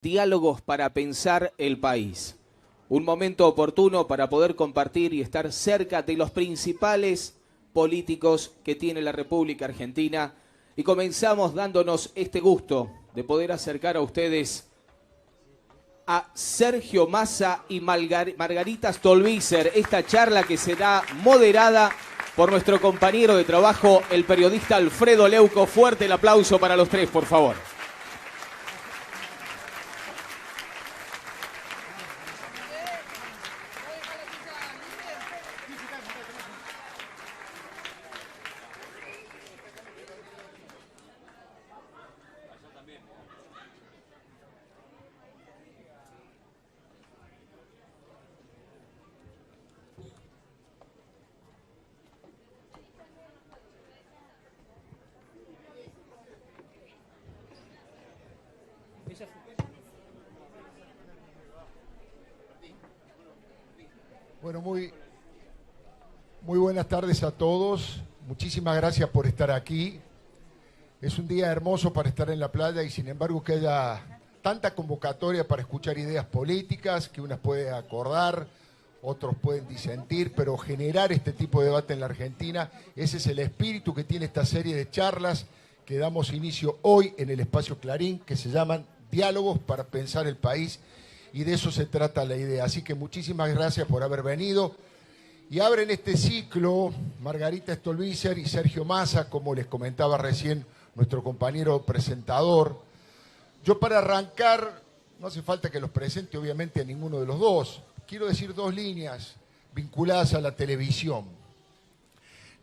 Diálogos para pensar el país. Un momento oportuno para poder compartir y estar cerca de los principales políticos que tiene la República Argentina. Y comenzamos dándonos este gusto de poder acercar a ustedes a Sergio Massa y Margarita Stolbizer. Esta charla que será moderada por nuestro compañero de trabajo, el periodista Alfredo Leuco. Fuerte el aplauso para los tres, por favor. Bueno, muy buenas tardes a todos. Muchísimas gracias por estar aquí. Es un día hermoso para estar en la playa y sin embargo que haya tanta convocatoria para escuchar ideas políticas, que unas puede acordar, otros pueden disentir, pero generar este tipo de debate en la Argentina, ese es el espíritu que tiene esta serie de charlas que damos inicio hoy en el Espacio Clarín, que se llaman Diálogos para Pensar el País. Y de eso se trata la idea. Así que muchísimas gracias por haber venido. Y abren este ciclo Margarita Stolbizer y Sergio Massa, como les comentaba recién nuestro compañero presentador. Yo para arrancar, no hace falta que los presente obviamente a ninguno de los dos. Quiero decir dos líneas vinculadas a la televisión.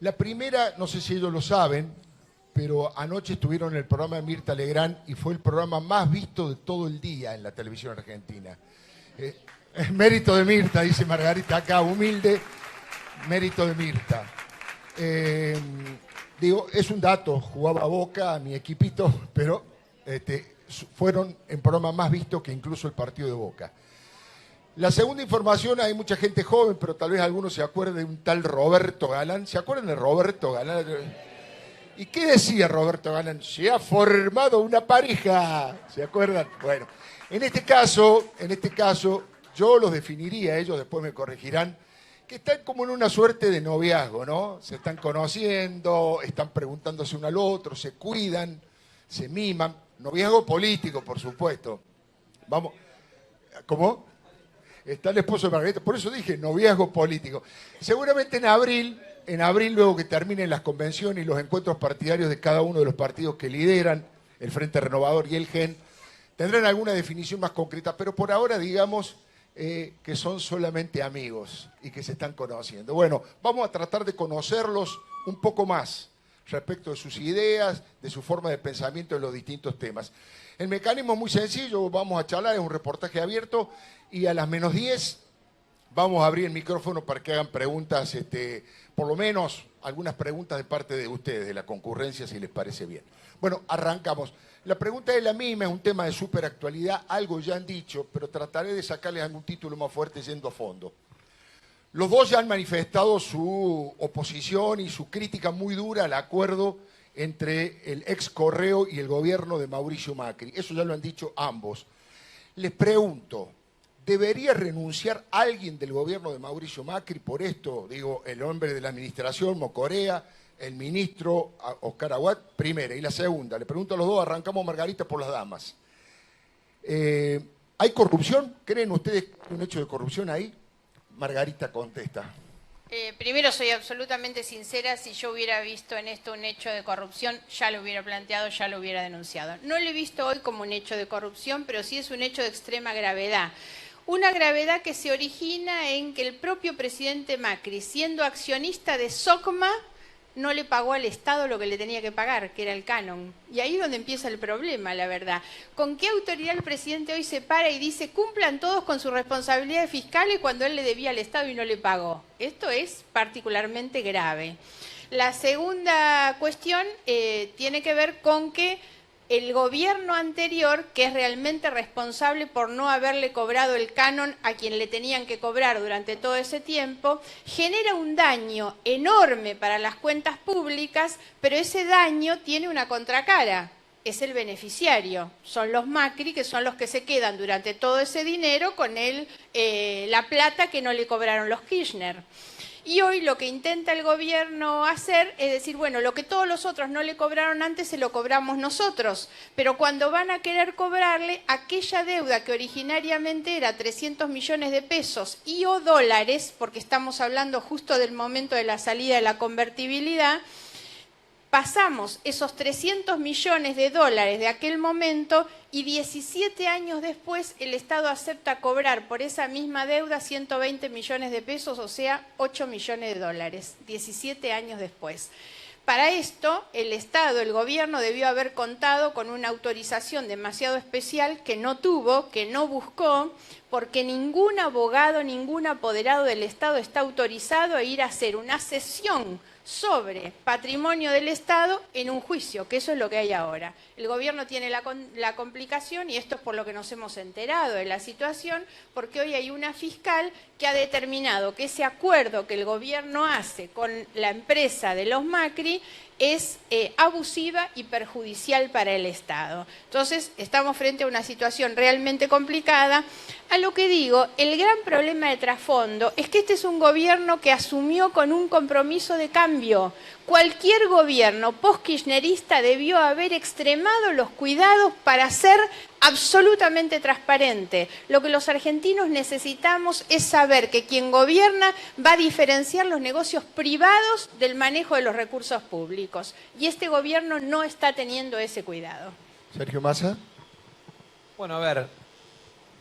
La primera, no sé si ellos lo saben, pero anoche estuvieron en el programa de Mirta Legrand y fue el programa más visto de todo el día en la televisión argentina. Es mérito de Mirta, dice Margarita acá, humilde, mérito de Mirta. Digo, es un dato, jugaba Boca, a mi equipito, pero fueron en programa más visto que incluso el partido de Boca. La segunda información, hay mucha gente joven, pero tal vez algunos se acuerden de un tal Roberto Galán. ¿Se acuerdan de Roberto Galán? ¿Y qué decía Roberto Galán? Se ha formado una pareja. ¿Se acuerdan? Bueno, en este caso, yo los definiría, ellos después me corregirán, que están como en una suerte de noviazgo, ¿no? Se están conociendo, están preguntándose uno al otro, se cuidan, se miman. Noviazgo político, por supuesto. Vamos, ¿cómo? Está el esposo de Margarita, por eso dije noviazgo político. Seguramente en abril, luego que terminen las convenciones y los encuentros partidarios de cada uno de los partidos que lideran, el Frente Renovador y el GEN, tendrán alguna definición más concreta, pero por ahora digamos que son solamente amigos y que se están conociendo. Bueno, vamos a tratar de conocerlos un poco más respecto de sus ideas, de su forma de pensamiento en los distintos temas. El mecanismo es muy sencillo, vamos a charlar, es un reportaje abierto y a las -10 vamos a abrir el micrófono para que hagan preguntas, por lo menos algunas preguntas de parte de ustedes, de la concurrencia, si les parece bien. Bueno, arrancamos. La pregunta es la misma, es un tema de súper actualidad, algo ya han dicho, pero trataré de sacarles algún título más fuerte yendo a fondo. Los dos ya han manifestado su oposición y su crítica muy dura al acuerdo entre el ex Correo y el gobierno de Mauricio Macri. Eso ya lo han dicho ambos. Les pregunto, ¿debería renunciar alguien del gobierno de Mauricio Macri por esto? Digo, el hombre de la administración, Mocorea, el ministro Oscar Aguad, primera. Y la segunda, le pregunto a los dos, arrancamos Margarita por las damas. ¿Hay corrupción? ¿Creen ustedes un hecho de corrupción ahí? Margarita contesta. Primero, soy absolutamente sincera, si yo hubiera visto en esto un hecho de corrupción, ya lo hubiera planteado, ya lo hubiera denunciado. No lo he visto hoy como un hecho de corrupción, pero sí es un hecho de extrema gravedad. Una gravedad que se origina en que el propio presidente Macri, siendo accionista de SOCMA, no le pagó al Estado lo que le tenía que pagar, que era el canon. Y ahí es donde empieza el problema, la verdad. ¿Con qué autoridad el presidente hoy se para y dice cumplan todos con sus responsabilidades fiscales cuando él le debía al Estado y no le pagó? Esto es particularmente grave. La segunda cuestión tiene que ver con que el gobierno anterior, que es realmente responsable por no haberle cobrado el canon a quien le tenían que cobrar durante todo ese tiempo, genera un daño enorme para las cuentas públicas, pero ese daño tiene una contracara. es el beneficiario, son los Macri, que son los que se quedan durante todo ese dinero con la plata que no le cobraron los Kirchner. Y hoy lo que intenta el gobierno hacer es decir, bueno, lo que todos los otros no le cobraron antes se lo cobramos nosotros, pero cuando van a querer cobrarle aquella deuda que originariamente era 300 millones de pesos y o dólares, porque estamos hablando justo del momento de la salida de la convertibilidad, pasamos esos 300 millones de dólares de aquel momento y 17 años después el Estado acepta cobrar por esa misma deuda 120 millones de pesos, o sea, 8 millones de dólares, 17 años después. Para esto, el Estado, el gobierno debió haber contado con una autorización demasiado especial que no tuvo, que no buscó, porque ningún abogado, ningún apoderado del Estado está autorizado a ir a hacer una sesión sobre patrimonio del Estado en un juicio, que eso es lo que hay ahora. El gobierno tiene la complicación, y esto es por lo que nos hemos enterado de la situación, porque hoy hay una fiscal que ha determinado que ese acuerdo que el gobierno hace con la empresa de los Macri es abusiva y perjudicial para el Estado. Entonces, estamos frente a una situación realmente complicada. A lo que digo, el gran problema de trasfondo es que este es un gobierno que asumió con un compromiso de cambio. Cualquier gobierno post-kirchnerista debió haber extremado los cuidados para ser absolutamente transparente. Lo que los argentinos necesitamos es saber que quien gobierna va a diferenciar los negocios privados del manejo de los recursos públicos. Y este gobierno no está teniendo ese cuidado. Sergio Massa. Bueno, a ver,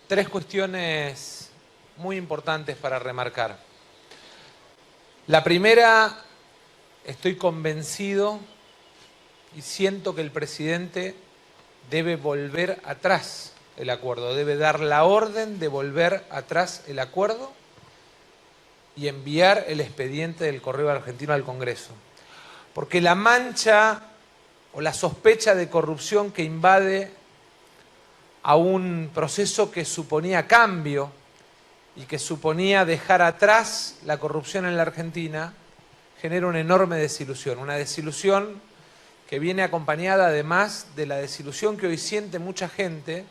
tres cuestiones muy importantes para remarcar. La primera, estoy convencido y siento que el presidente debe volver atrás el acuerdo, debe dar la orden de volver atrás el acuerdo y enviar el expediente del Correo Argentino al Congreso. Porque la mancha o la sospecha de corrupción que invade a un proceso que suponía cambio y que suponía dejar atrás la corrupción en la Argentina, genera una enorme desilusión, una desilusión que viene acompañada además de la desilusión que hoy siente mucha gente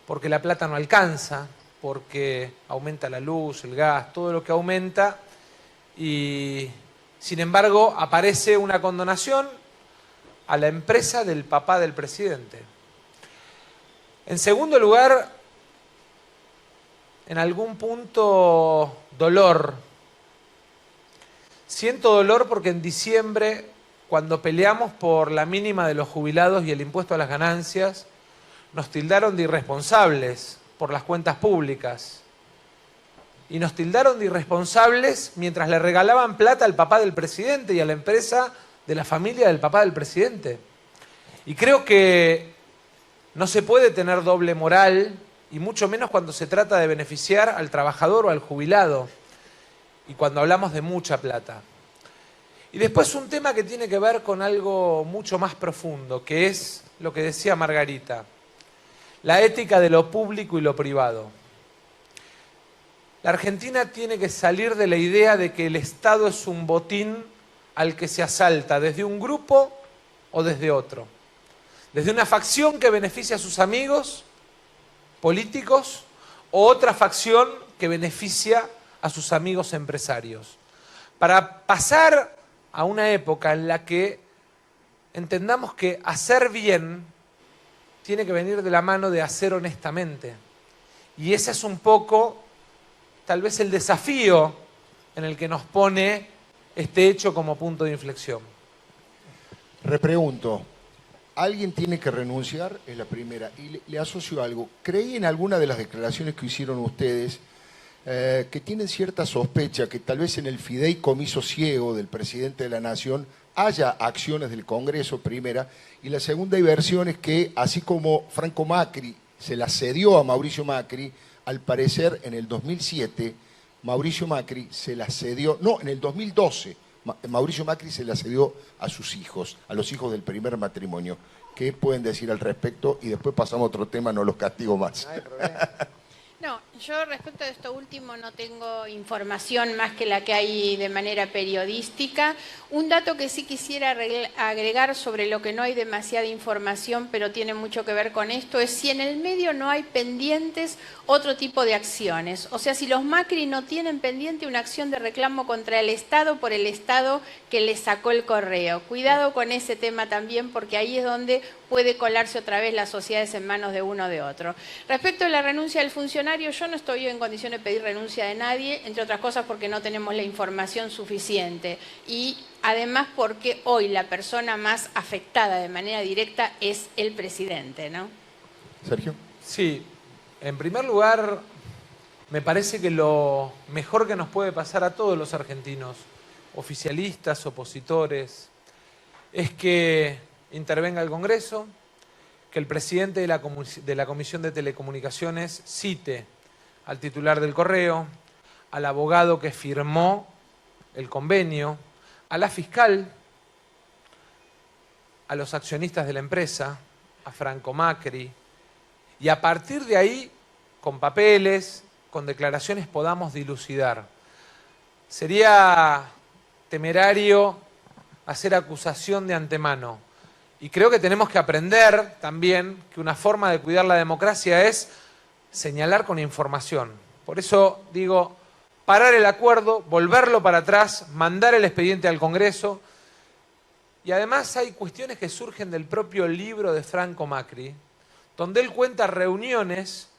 porque la plata no alcanza, porque aumenta la luz, el gas, todo lo que aumenta, y sin embargo aparece una condonación a la empresa del papá del presidente. En segundo lugar, en algún punto, dolor. Siento dolor porque en diciembre, cuando peleamos por la mínima de los jubilados y el impuesto a las ganancias, nos tildaron de irresponsables por las cuentas públicas. Y nos tildaron de irresponsables mientras le regalaban plata al papá del presidente y a la empresa de la familia del papá del presidente. Y creo que no se puede tener doble moral, y mucho menos cuando se trata de beneficiar al trabajador o al jubilado, y cuando hablamos de mucha plata. Y después un tema que tiene que ver con algo mucho más profundo, que es lo que decía Margarita, la ética de lo público y lo privado. La Argentina tiene que salir de la idea de que el Estado es un botín al que se asalta desde un grupo o desde otro. Desde una facción que beneficia a sus amigos políticos o otra facción que beneficia a sus amigos empresarios. Para pasar a una época en la que entendamos que hacer bien tiene que venir de la mano de hacer honestamente. Y ese es un poco, tal vez, el desafío en el que nos pone este hecho como punto de inflexión. Repregunto, ¿alguien tiene que renunciar? Es la primera. Y le asocio algo. Creí en alguna de las declaraciones que hicieron ustedes que tienen cierta sospecha que tal vez en el fideicomiso ciego del presidente de la Nación haya acciones del Congreso, primera, y la segunda versión es que, así como Franco Macri se la cedió a Mauricio Macri, al parecer en el 2007, Mauricio Macri se la cedió, no, en el 2012, Mauricio Macri se la cedió a sus hijos, a los hijos del primer matrimonio. ¿Qué pueden decir al respecto? Y después pasamos a otro tema, no los castigo más. No, Yo respecto a esto último no tengo información más que la que hay de manera periodística. Un dato que sí quisiera agregar sobre lo que no hay demasiada información, pero tiene mucho que ver con esto, es si en el medio no hay pendientes otro tipo de acciones. O sea, si los Macri no tienen pendiente una acción de reclamo contra el Estado por el Estado que les sacó el correo. Cuidado con ese tema también, porque ahí es donde puede colarse otra vez las sociedades en manos de uno o de otro. Respecto a la renuncia del funcionario, yo no estoy en condiciones de pedir renuncia de nadie, entre otras cosas porque no tenemos la información suficiente y además porque hoy la persona más afectada de manera directa es el presidente, ¿no? Sergio. Sí, en primer lugar, me parece que lo mejor que nos puede pasar a todos los argentinos, oficialistas, opositores, es que intervenga el Congreso, que el presidente de la Comisión de Telecomunicaciones cite al titular del correo, al abogado que firmó el convenio, a la fiscal, a los accionistas de la empresa, a Franco Macri, y a partir de ahí, con papeles, con declaraciones, podamos dilucidar. Sería temerario hacer acusación de antemano. Y creo que tenemos que aprender también que una forma de cuidar la democracia es señalar con información. Por eso digo, parar el acuerdo, volverlo para atrás, mandar el expediente al Congreso. Y además hay cuestiones que surgen del propio libro de Franco Macri, donde él cuenta reuniones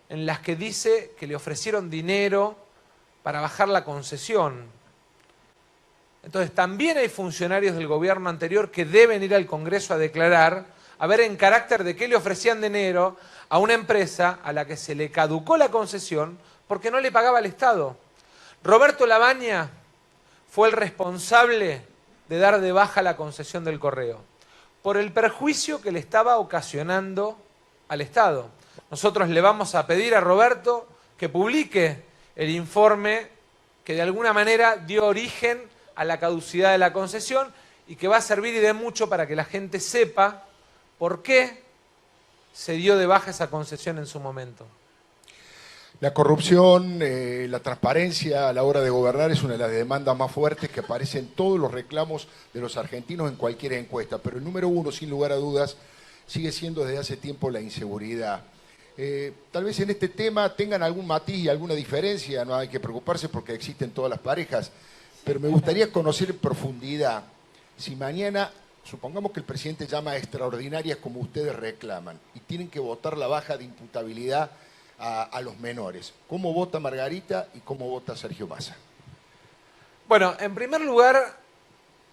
en las que dice que le ofrecieron dinero para bajar la concesión. Entonces también hay funcionarios del gobierno anterior que deben ir al Congreso a declarar, a ver en carácter de qué le ofrecían dinero a una empresa a la que se le caducó la concesión porque no le pagaba al Estado. Roberto Labaña fue el responsable de dar de baja la concesión del correo por el perjuicio que le estaba ocasionando al Estado. Nosotros le vamos a pedir a Roberto que publique el informe que de alguna manera dio origen a la caducidad de la concesión y que va a servir y de mucho para que la gente sepa por qué se dio de baja esa concesión en su momento. La corrupción, la transparencia a la hora de gobernar es una de las demandas más fuertes que aparecen en todos los reclamos de los argentinos en cualquier encuesta, pero el número uno, sin lugar a dudas, sigue siendo desde hace tiempo la inseguridad. Tal vez en este tema tengan algún matiz y alguna diferencia, no hay que preocuparse porque existen todas las parejas, pero me gustaría conocer en profundidad si mañana, supongamos que el presidente llama a extraordinarias como ustedes reclaman y tienen que votar la baja de imputabilidad a los menores. ¿Cómo vota Margarita y cómo vota Sergio Massa? Bueno, en primer lugar,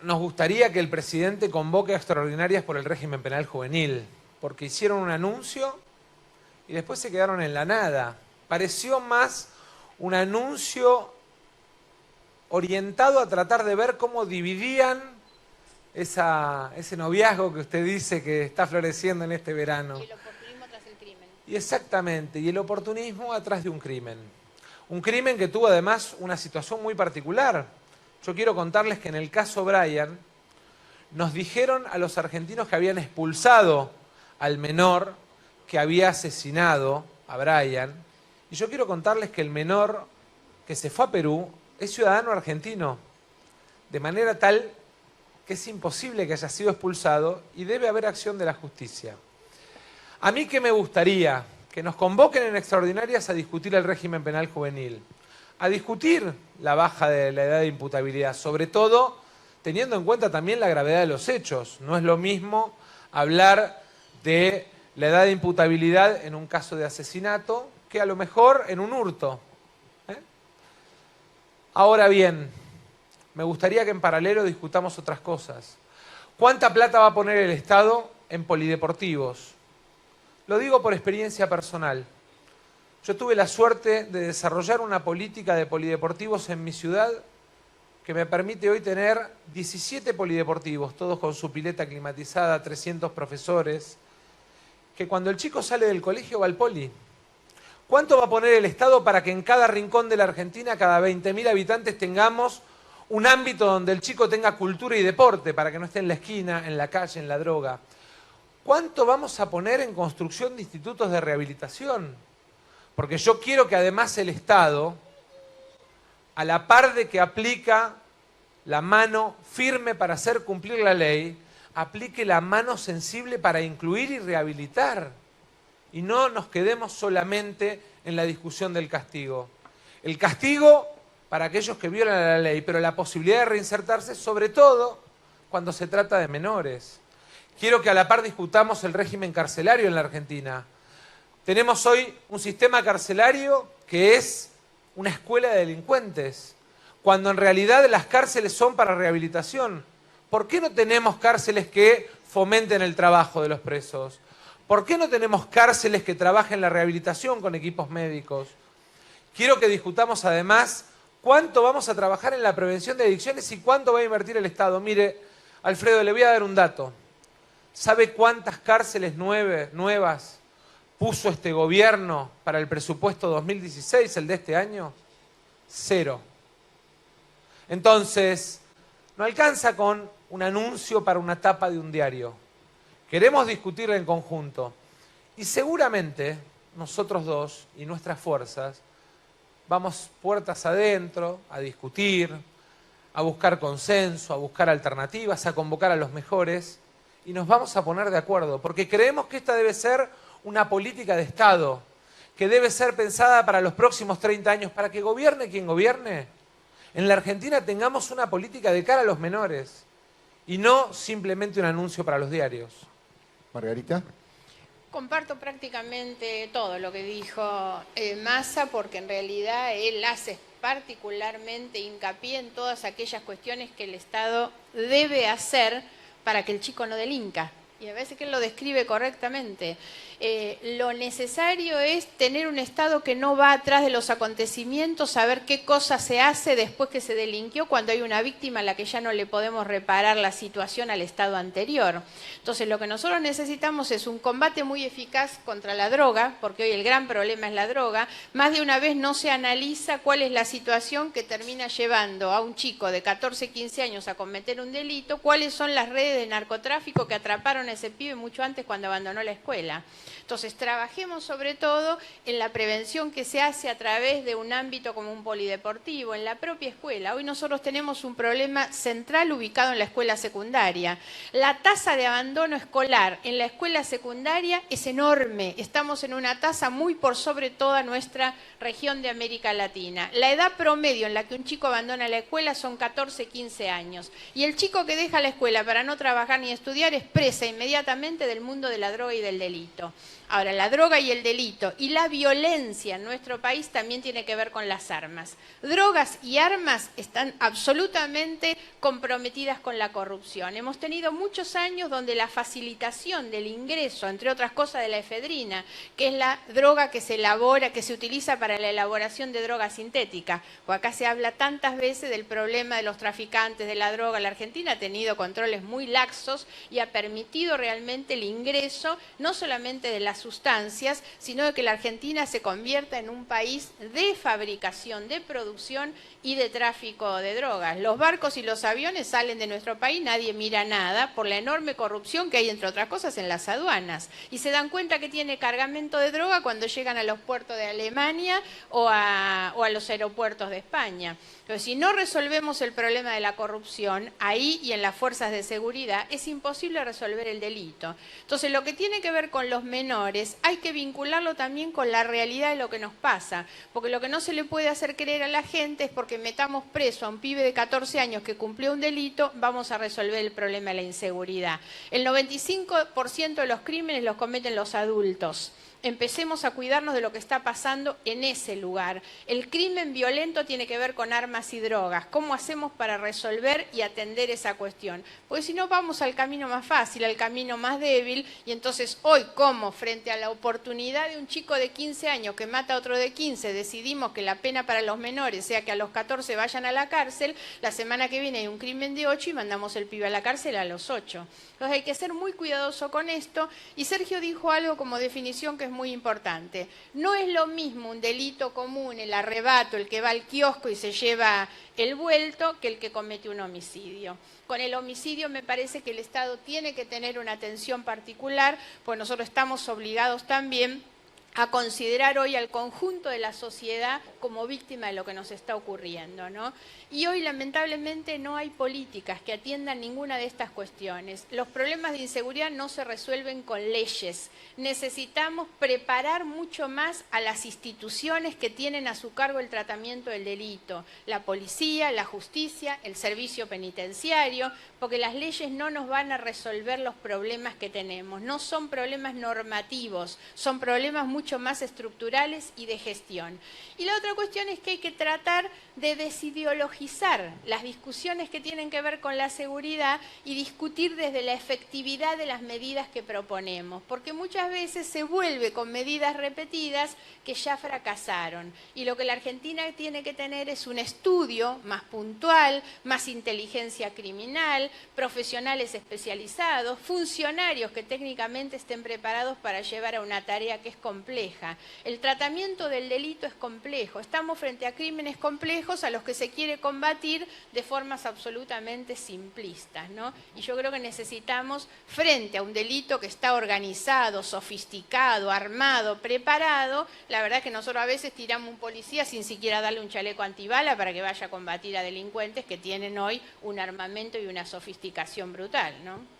nos gustaría que el presidente convoque a extraordinarias por el régimen penal juvenil, porque hicieron un anuncio y después se quedaron en la nada. Pareció más un anuncio orientado a tratar de ver cómo dividían ese noviazgo que usted dice que está floreciendo en este verano. Y el oportunismo tras el crimen. Y exactamente, y el oportunismo atrás de un crimen. Un crimen que tuvo además una situación muy particular. Yo quiero contarles que en el caso Brian nos dijeron a los argentinos que habían expulsado al menor que había asesinado a Brian. Y yo quiero contarles que el menor que se fue a Perú es ciudadano argentino, de manera tal que es imposible que haya sido expulsado y debe haber acción de la justicia. A mí que me gustaría que nos convoquen en extraordinarias a discutir el régimen penal juvenil, a discutir la baja de la edad de imputabilidad, sobre todo teniendo en cuenta también la gravedad de los hechos. No es lo mismo hablar de la edad de imputabilidad en un caso de asesinato que a lo mejor en un hurto. Ahora bien, me gustaría que en paralelo discutamos otras cosas. ¿Cuánta plata va a poner el Estado en polideportivos? Lo digo por experiencia personal. Yo tuve la suerte de desarrollar una política de polideportivos en mi ciudad que me permite hoy tener 17 polideportivos, todos con su pileta climatizada, 300 profesores, que cuando el chico sale del colegio va al poli. ¿Cuánto va a poner el Estado para que en cada rincón de la Argentina, cada 20.000 habitantes, tengamos un ámbito donde el chico tenga cultura y deporte, para que no esté en la esquina, en la calle, en la droga? ¿Cuánto vamos a poner en construcción de institutos de rehabilitación? Porque yo quiero que además el Estado, a la par de que aplica la mano firme para hacer cumplir la ley, aplique la mano sensible para incluir y rehabilitar. Y no nos quedemos solamente en la discusión del castigo. El castigo para aquellos que violan la ley, pero la posibilidad de reinsertarse, sobre todo cuando se trata de menores. Quiero que a la par discutamos el régimen carcelario en la Argentina. Tenemos hoy un sistema carcelario que es una escuela de delincuentes, cuando en realidad las cárceles son para rehabilitación. ¿Por qué no tenemos cárceles que fomenten el trabajo de los presos? ¿Por qué no tenemos cárceles que trabajen la rehabilitación con equipos médicos? Quiero que discutamos además cuánto vamos a trabajar en la prevención de adicciones y cuánto va a invertir el Estado. Mire, Alfredo, le voy a dar un dato. ¿Sabe cuántas cárceles nuevas puso este gobierno para el presupuesto 2016, el de este año? 0. Entonces, no alcanza con un anuncio para una tapa de un diario. Queremos discutirla en conjunto. Y seguramente nosotros dos y nuestras fuerzas vamos puertas adentro a discutir, a buscar consenso, a buscar alternativas, a convocar a los mejores y nos vamos a poner de acuerdo, porque creemos que esta debe ser una política de Estado, que debe ser pensada para los próximos 30 años, para que gobierne quien gobierne. En la Argentina tengamos una política de cara a los menores y no simplemente un anuncio para los diarios. Margarita. Comparto prácticamente todo lo que dijo Massa, porque en realidad él hace particularmente hincapié en todas aquellas cuestiones que el Estado debe hacer para que el chico no delinca. Y a veces que él lo describe correctamente. Lo necesario es tener un Estado que no va atrás de los acontecimientos, saber qué cosa se hace después que se delinquió, cuando hay una víctima a la que ya no le podemos reparar la situación al estado anterior. Entonces lo que nosotros necesitamos es un combate muy eficaz contra la droga, porque hoy el gran problema es la droga. Más de una vez no se analiza cuál es la situación que termina llevando a un chico de 14, 15 años a cometer un delito, cuáles son las redes de narcotráfico que atraparon a ese pibe mucho antes cuando abandonó la escuela. Entonces, trabajemos sobre todo en la prevención que se hace a través de un ámbito como un polideportivo, en la propia escuela. Hoy nosotros tenemos un problema central ubicado en la escuela secundaria. La tasa de abandono escolar en la escuela secundaria es enorme. Estamos en una tasa muy por sobre toda nuestra región de América Latina. La edad promedio en la que un chico abandona la escuela son 14, 15 años. Y el chico que deja la escuela para no trabajar ni estudiar es presa inmediatamente del mundo de la droga y del delito. Ahora, la droga y el delito y la violencia en nuestro país también tiene que ver con las armas. Drogas y armas están absolutamente comprometidas con la corrupción. Hemos tenido muchos años donde la facilitación del ingreso, entre otras cosas, de la efedrina, que es la droga que se elabora, que se utiliza para la elaboración de droga sintética. O acá se habla tantas veces del problema de los traficantes de la droga. La Argentina ha tenido controles muy laxos y ha permitido realmente el ingreso, no solamente de las sustancias, sino de que la Argentina se convierta en un país de fabricación, de producción y de tráfico de drogas. Los barcos y los aviones salen de nuestro país, nadie mira nada por la enorme corrupción que hay, entre otras cosas, en las aduanas. Y se dan cuenta que tiene cargamento de droga cuando llegan a los puertos de Alemania o a los aeropuertos de España. Entonces, si no resolvemos el problema de la corrupción, ahí y en las fuerzas de seguridad, es imposible resolver el delito. Entonces, lo que tiene que ver con los menores, hay que vincularlo también con la realidad de lo que nos pasa. Porque lo que no se le puede hacer creer a la gente es porque metamos preso a un pibe de 14 años que cumplió un delito, vamos a resolver el problema de la inseguridad. El 95% de los crímenes los cometen los adultos. Empecemos a cuidarnos de lo que está pasando en ese lugar. El crimen violento tiene que ver con armas y drogas. ¿Cómo hacemos para resolver y atender esa cuestión? Porque si no, vamos al camino más fácil, al camino más débil, y entonces hoy, como frente a la oportunidad de un chico de 15 años que mata a otro de 15, decidimos que la pena para los menores sea que a los 14 vayan a la cárcel, la semana que viene hay un crimen de 8 y mandamos el pibe a la cárcel a los 8. Entonces hay que ser muy cuidadoso con esto, y Sergio dijo algo como definición que es muy importante. No es lo mismo un delito común, el arrebato, el que va al kiosco y se lleva el vuelto, que el que comete un homicidio. Con el homicidio me parece que el Estado tiene que tener una atención particular, pues nosotros estamos obligados también a considerar hoy al conjunto de la sociedad como víctima de lo que nos está ocurriendo, ¿no? Y hoy lamentablemente no hay políticas que atiendan ninguna de estas cuestiones. Los problemas de inseguridad no se resuelven con leyes. Necesitamos preparar mucho más a las instituciones que tienen a su cargo el tratamiento del delito, la policía, la justicia, el servicio penitenciario, porque las leyes no nos van a resolver los problemas que tenemos. No son problemas normativos, son problemas mucho más estructurales y de gestión. Y la otra cuestión es que hay que tratar de desideologizar las discusiones que tienen que ver con la seguridad y discutir desde la efectividad de las medidas que proponemos, porque muchas veces se vuelve con medidas repetidas que ya fracasaron. Y lo que la Argentina tiene que tener es un estudio más puntual, más inteligencia criminal, profesionales especializados, funcionarios que técnicamente estén preparados para llevar a una tarea que es compleja. El tratamiento del delito es complejo. Estamos frente a crímenes complejos a los que se quiere combatir de formas absolutamente simplistas, ¿no? Y yo creo que necesitamos, frente a un delito que está organizado, sofisticado, armado, preparado, la verdad es que nosotros a veces tiramos un policía sin siquiera darle un chaleco antibala para que vaya a combatir a delincuentes que tienen hoy un armamento y una sofisticación brutal, ¿no?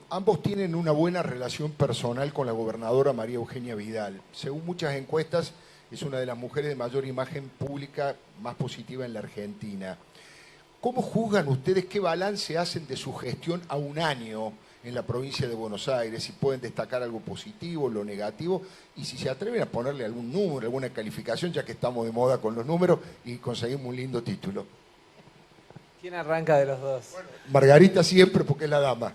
Ambos tienen una buena relación personal con la gobernadora María Eugenia Vidal. Según muchas encuestas, es una de las mujeres de mayor imagen pública más positiva en la Argentina. ¿Cómo juzgan ustedes, qué balance hacen de su gestión a un año en la provincia de Buenos Aires? Si pueden destacar algo positivo, lo negativo, y si se atreven a ponerle algún número, alguna calificación, ya que estamos de moda con los números y conseguimos un lindo título. ¿Quién arranca de los dos? Bueno, Margarita siempre, porque es la dama.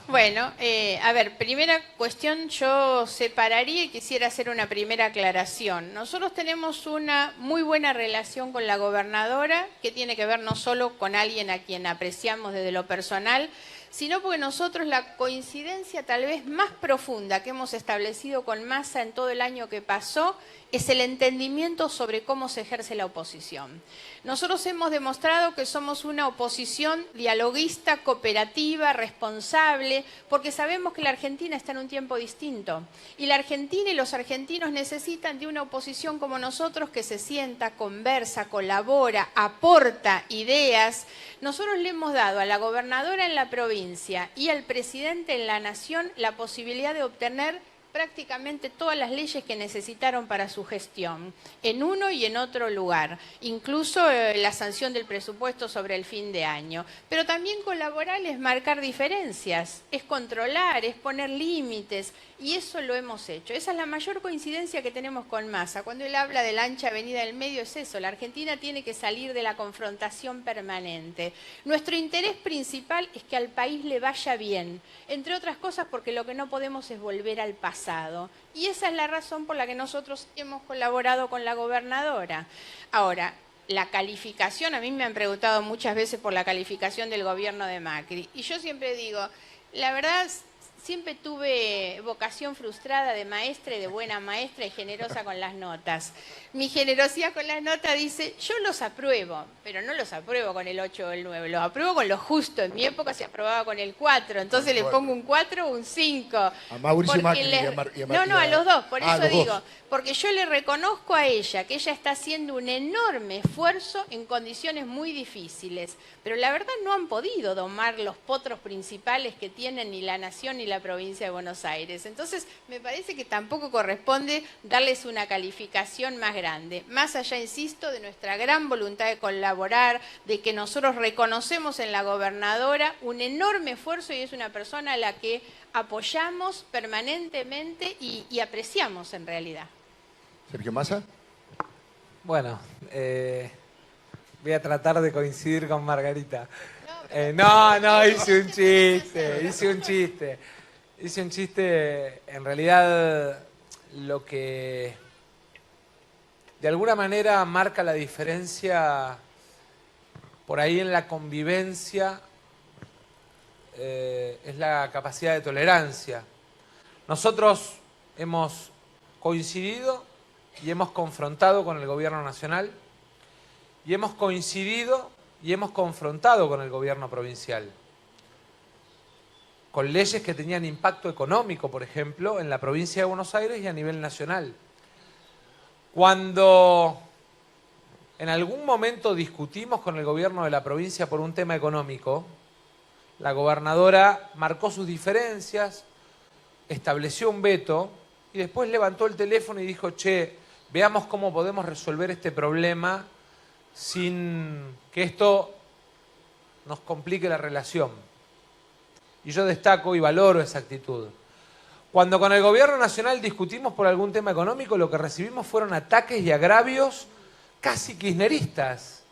Bueno, a ver, primera cuestión, yo separaría y quisiera hacer una primera aclaración. Nosotros tenemos una muy buena relación con la gobernadora, que tiene que ver no solo con alguien a quien apreciamos desde lo personal, sino porque nosotros la coincidencia tal vez más profunda que hemos establecido con Massa en todo el año que pasó es el entendimiento sobre cómo se ejerce la oposición. Nosotros hemos demostrado que somos una oposición dialoguista, cooperativa, responsable, porque sabemos que la Argentina está en un tiempo distinto. Y la Argentina y los argentinos necesitan de una oposición como nosotros que se sienta, conversa, colabora, aporta ideas. Nosotros le hemos dado a la gobernadora en la provincia y al presidente en la nación la posibilidad de obtener prácticamente todas las leyes que necesitaron para su gestión, en uno y en otro lugar, incluso la sanción del presupuesto sobre el fin de año. Pero también colaborar es marcar diferencias, es controlar, es poner límites, y eso lo hemos hecho. Esa es la mayor coincidencia que tenemos con Massa. Cuando él habla de la ancha avenida del medio es eso, la Argentina tiene que salir de la confrontación permanente. Nuestro interés principal es que al país le vaya bien, entre otras cosas porque lo que no podemos es volver al pasado. Y esa es la razón por la que nosotros hemos colaborado con la gobernadora. Ahora, la calificación, a mí me han preguntado muchas veces por la calificación del gobierno de Macri. Y yo siempre digo, la verdad, siempre tuve vocación frustrada de maestra y de buena maestra y generosa con las notas. Mi generosidad con las notas dice, yo los apruebo, pero no los apruebo con el 8 o el 9, los apruebo con lo justo. En mi época se aprobaba con el 4, entonces le pongo un 4 o un 5. A Mauricio Macri No, a los dos, por eso digo, porque yo le reconozco a ella que ella está haciendo un enorme esfuerzo en condiciones muy difíciles, pero la verdad no han podido domar los potros principales que tienen ni la nación ni la provincia de Buenos Aires. Entonces, me parece que tampoco corresponde darles una calificación más grande. Más allá, insisto, de nuestra gran voluntad de colaborar, de que nosotros reconocemos en la gobernadora un enorme esfuerzo y es una persona a la que apoyamos permanentemente y apreciamos en realidad. Sergio Massa. Bueno, voy a tratar de coincidir con Margarita. No, hice un chiste. En realidad, lo que de alguna manera marca la diferencia por ahí en la convivencia es la capacidad de tolerancia. Nosotros hemos coincidido y hemos confrontado con el gobierno nacional y hemos coincidido y hemos confrontado con el gobierno provincial. con leyes que tenían impacto económico, por ejemplo, en la provincia de Buenos Aires y a nivel nacional. Cuando en algún momento discutimos con el gobierno de la provincia por un tema económico, la gobernadora marcó sus diferencias, estableció un veto y después levantó el teléfono y dijo, che, veamos cómo podemos resolver este problema sin que esto nos complique la relación. Y yo destaco y valoro esa actitud. Cuando con el gobierno nacional discutimos por algún tema económico, lo que recibimos fueron ataques y agravios casi kirchneristas.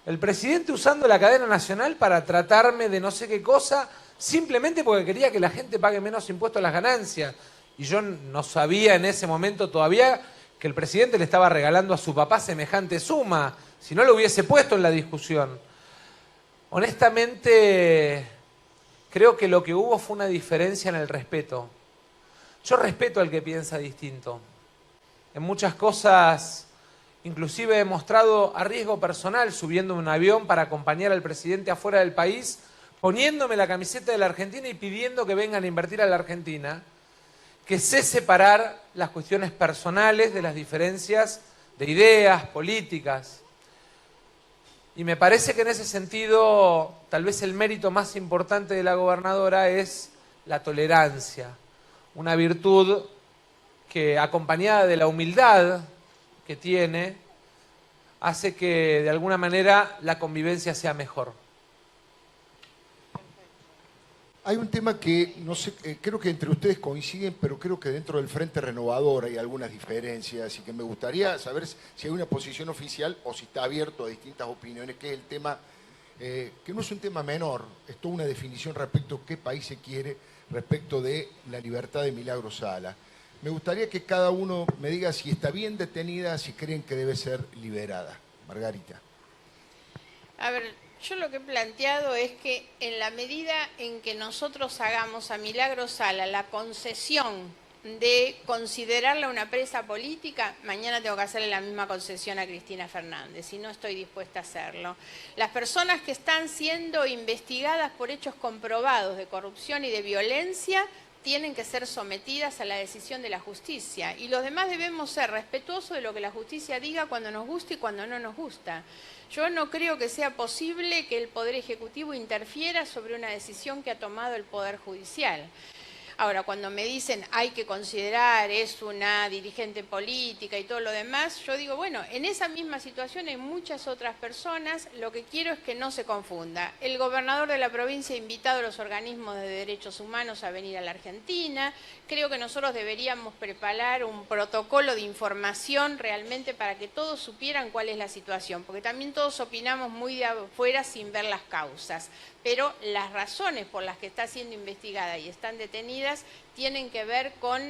El presidente usando la cadena nacional para tratarme de no sé qué cosa, simplemente porque quería que la gente pague menos impuestos a las ganancias. Y yo no sabía en ese momento todavía que el presidente le estaba regalando a su papá semejante suma, si no lo hubiese puesto en la discusión. Honestamente, creo que lo que hubo fue una diferencia en el respeto. Yo respeto al que piensa distinto. En muchas cosas, inclusive he mostrado a riesgo personal subiendo un avión para acompañar al presidente afuera del país, poniéndome la camiseta de la Argentina y pidiendo que vengan a invertir a la Argentina, que sé separar las cuestiones personales de las diferencias de ideas, políticas. Y me parece que en ese sentido, tal vez el mérito más importante de la gobernadora es la tolerancia, una virtud que, acompañada de la humildad que tiene, hace que de alguna manera la convivencia sea mejor. Hay un tema que no sé, creo que entre ustedes coinciden, pero creo que dentro del Frente Renovador hay algunas diferencias y que me gustaría saber si hay una posición oficial o si está abierto a distintas opiniones, que es el tema, que no es un tema menor, es toda una definición respecto a qué país se quiere, respecto de la libertad de Milagros Sala. Me gustaría que cada uno me diga si está bien detenida, si creen que debe ser liberada. Margarita. A ver, yo lo que he planteado es que en la medida en que nosotros hagamos a Milagros Sala la concesión de considerarla una presa política, mañana tengo que hacerle la misma concesión a Cristina Fernández y no estoy dispuesta a hacerlo. Las personas que están siendo investigadas por hechos comprobados de corrupción y de violencia tienen que ser sometidas a la decisión de la justicia y los demás debemos ser respetuosos de lo que la justicia diga cuando nos gusta y cuando no nos gusta. Yo no creo que sea posible que el Poder Ejecutivo interfiera sobre una decisión que ha tomado el Poder Judicial. Ahora, cuando me dicen hay que considerar, es una dirigente política y todo lo demás, yo digo, bueno, en esa misma situación hay muchas otras personas, lo que quiero es que no se confunda. El gobernador de la provincia ha invitado a los organismos de derechos humanos a venir a la Argentina, creo que nosotros deberíamos preparar un protocolo de información realmente para que todos supieran cuál es la situación, porque también todos opinamos muy de afuera sin ver las causas, pero las razones por las que está siendo investigada y están detenidas tienen que ver con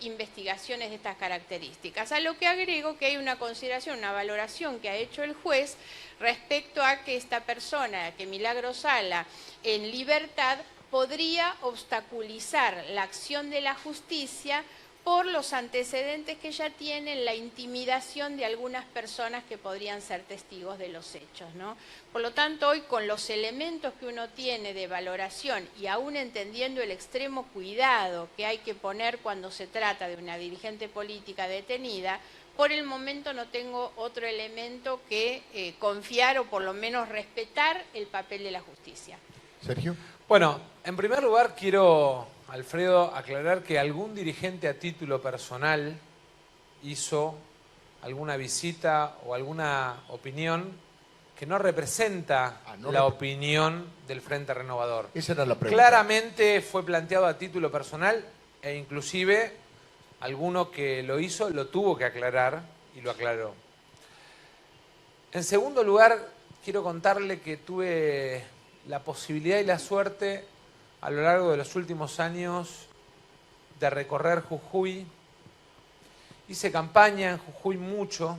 investigaciones de estas características. A lo que agrego que hay una consideración, una valoración que ha hecho el juez respecto a que esta persona, que Milagros Sala, en libertad, podría obstaculizar la acción de la justicia por los antecedentes que ya tienen, la intimidación de algunas personas que podrían ser testigos de los hechos, ¿no? Por lo tanto, hoy con los elementos que uno tiene de valoración y aún entendiendo el extremo cuidado que hay que poner cuando se trata de una dirigente política detenida, por el momento no tengo otro elemento que confiar o por lo menos respetar el papel de la justicia. Sergio. Bueno, en primer lugar quiero, Alfredo, aclarar que algún dirigente a título personal hizo alguna visita o alguna opinión que no representa la opinión del Frente Renovador. Esa era la pregunta. Claramente fue planteado a título personal e inclusive alguno que lo hizo lo tuvo que aclarar y lo aclaró. En segundo lugar, quiero contarle que tuve la posibilidad y la suerte a lo largo de los últimos años de recorrer Jujuy. Hice campaña en Jujuy mucho.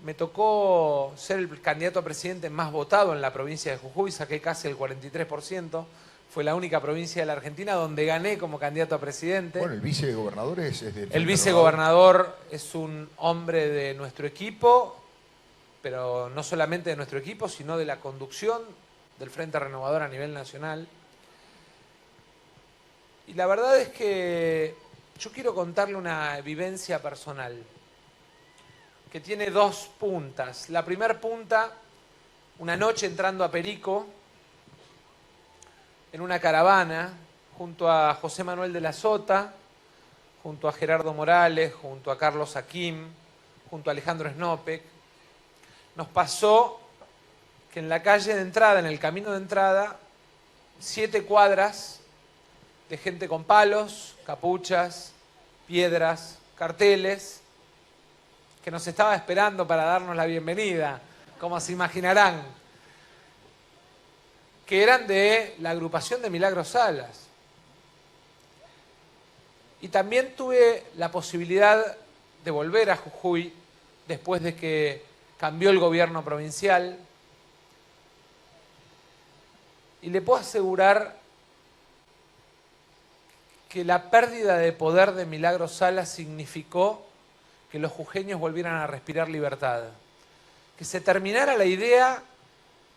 Me tocó ser el candidato a presidente más votado en la provincia de Jujuy, saqué casi el 43%. Fue la única provincia de la Argentina donde gané como candidato a presidente. Bueno, el vicegobernador es del... El vicegobernador es un hombre de nuestro equipo, pero no solamente de nuestro equipo, sino de la conducción del Frente Renovador a nivel nacional. Y la verdad es que yo quiero contarle una vivencia personal que tiene dos puntas. La primera punta, una noche entrando a Perico, en una caravana, junto a José Manuel de la Sota, junto a Gerardo Morales, junto a Carlos Hakim, junto a Alejandro Snopek, nos pasó que en la calle de entrada, en el camino de entrada, 7 cuadras de gente con palos, capuchas, piedras, carteles, que nos estaba esperando para darnos la bienvenida, como se imaginarán, que eran de la agrupación de Milagros Salas. Y también tuve la posibilidad de volver a Jujuy después de que cambió el gobierno provincial. Y le puedo asegurar que la pérdida de poder de Milagros Salas significó que los jujeños volvieran a respirar libertad. Que se terminara la idea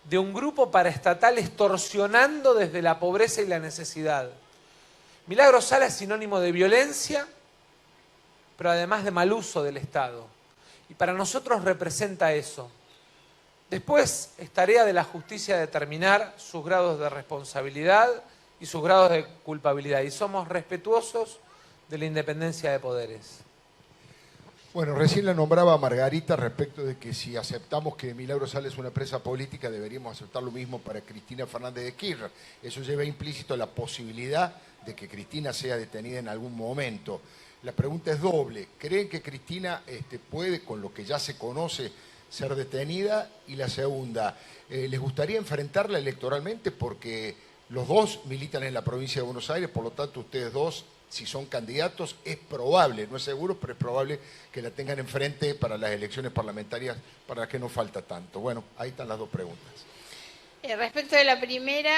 de un grupo paraestatal extorsionando desde la pobreza y la necesidad. Milagros Salas es sinónimo de violencia, pero además de mal uso del Estado. Y para nosotros representa eso. Después es tarea de la justicia determinar sus grados de responsabilidad y sus grados de culpabilidad. Y somos respetuosos de la independencia de poderes. Bueno, recién la nombraba Margarita respecto de que si aceptamos que Milagros Salas es una presa política, deberíamos aceptar lo mismo para Cristina Fernández de Kirchner. Eso lleva implícito la posibilidad de que Cristina sea detenida en algún momento. La pregunta es doble. ¿Creen que Cristina puede, con lo que ya se conoce, ser detenida? Y la segunda, ¿les gustaría enfrentarla electoralmente? Porque los dos militan en la provincia de Buenos Aires, por lo tanto ustedes dos, si son candidatos, es probable, no es seguro, pero es probable que la tengan enfrente para las elecciones parlamentarias, para las que no falta tanto. Bueno, ahí están las dos preguntas. Respecto de la primera,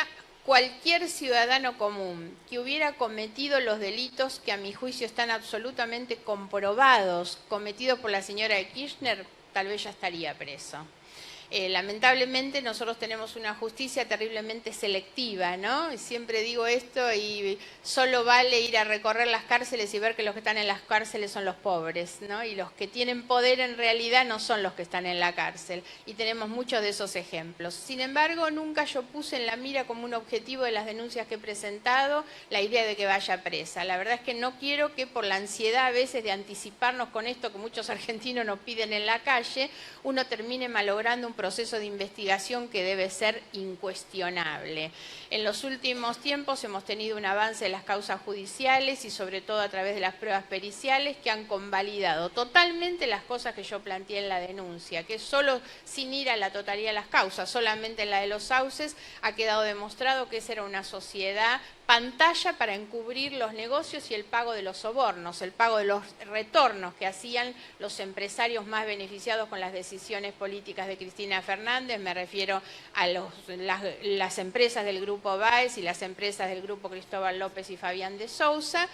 cualquier ciudadano común que hubiera cometido los delitos que a mi juicio están absolutamente comprobados, cometidos por la señora de Kirchner, tal vez ya estaría preso. Lamentablemente nosotros tenemos una justicia terriblemente selectiva, ¿no? Y siempre digo esto y solo vale ir a recorrer las cárceles y ver que los que están en las cárceles son los pobres, ¿no? Y los que tienen poder en realidad no son los que están en la cárcel. Y tenemos muchos de esos ejemplos. Sin embargo, nunca yo puse en la mira como un objetivo de las denuncias que he presentado la idea de que vaya presa. La verdad es que no quiero que por la ansiedad a veces de anticiparnos con esto que muchos argentinos nos piden en la calle, uno termine malogrando un proceso de investigación que debe ser incuestionable. En los últimos tiempos hemos tenido un avance en las causas judiciales y sobre todo a través de las pruebas periciales que han convalidado totalmente las cosas que yo planteé en la denuncia, que solo sin ir a la totalidad de las causas, solamente en la de los sauces, ha quedado demostrado que esa era una sociedad pantalla para encubrir los negocios y el pago de los sobornos, el pago de los retornos que hacían los empresarios más beneficiados con las decisiones políticas de Cristina Fernández. Me refiero a las empresas del Grupo Báez y las empresas del Grupo Cristóbal López y Fabián de Sousa,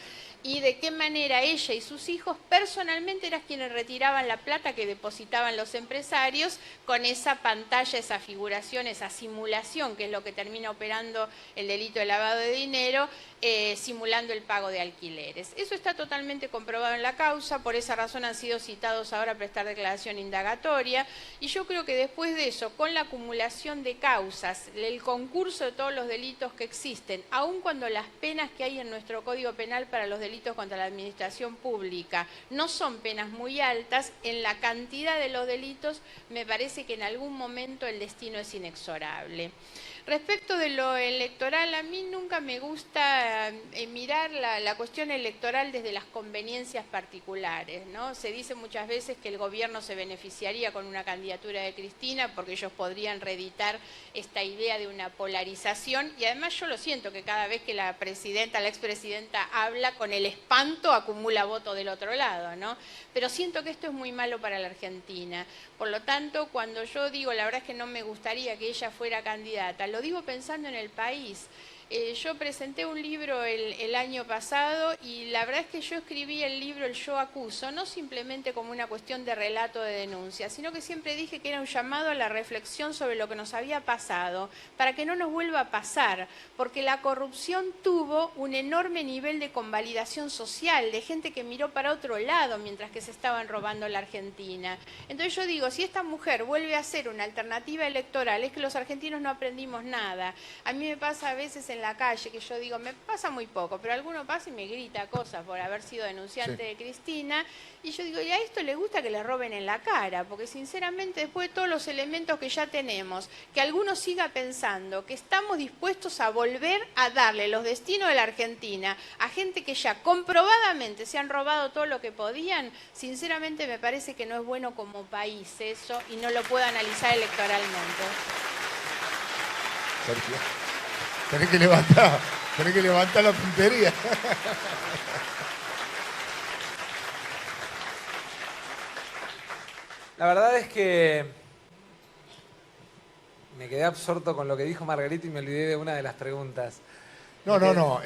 y de qué manera ella y sus hijos personalmente eran quienes retiraban la plata que depositaban los empresarios con esa pantalla, esa figuración, esa simulación, que es lo que termina operando el delito de lavado de dinero, simulando el pago de alquileres. Eso está totalmente comprobado en la causa, por esa razón han sido citados ahora a prestar declaración indagatoria, y yo creo que después de eso, con la acumulación de causas, el concurso de todos los delitos que existen, aun cuando las penas que hay en nuestro Código Penal para los delitos contra la administración pública no son penas muy altas, en la cantidad de los delitos me parece que en algún momento el destino es inexorable. Respecto de lo electoral, a mí nunca me gusta mirar la cuestión electoral desde las conveniencias particulares, ¿no? Se dice muchas veces que el gobierno se beneficiaría con una candidatura de Cristina porque ellos podrían reeditar esta idea de una polarización, y además yo lo siento que cada vez que la expresidenta habla, con el espanto acumula voto del otro lado, ¿no? Pero siento que esto es muy malo para la Argentina. Por lo tanto, cuando yo digo, la verdad es que no me gustaría que ella fuera candidata, lo digo pensando en el país. Yo presenté un libro el año pasado y la verdad es que yo escribí el libro El Yo Acuso, no simplemente como una cuestión de relato de denuncia, sino que siempre dije que era un llamado a la reflexión sobre lo que nos había pasado, para que no nos vuelva a pasar, porque la corrupción tuvo un enorme nivel de convalidación social, de gente que miró para otro lado mientras que se estaban robando la Argentina. Entonces yo digo, si esta mujer vuelve a ser una alternativa electoral, es que los argentinos no aprendimos nada. A mí me pasa a veces en la calle que yo digo, me pasa muy poco, pero alguno pasa y me grita cosas por haber sido denunciante de Cristina, y yo digo, y a esto le gusta que le roben en la cara, porque sinceramente después de todos los elementos que ya tenemos, que alguno siga pensando que estamos dispuestos a volver a darle los destinos de la Argentina a gente que ya comprobadamente se han robado todo lo que podían, sinceramente me parece que no es bueno como país eso y no lo puedo analizar electoralmente. Sergio, tenés que levantar la puntería. La verdad es que me quedé absorto con lo que dijo Margarita y me olvidé de una de las preguntas. No,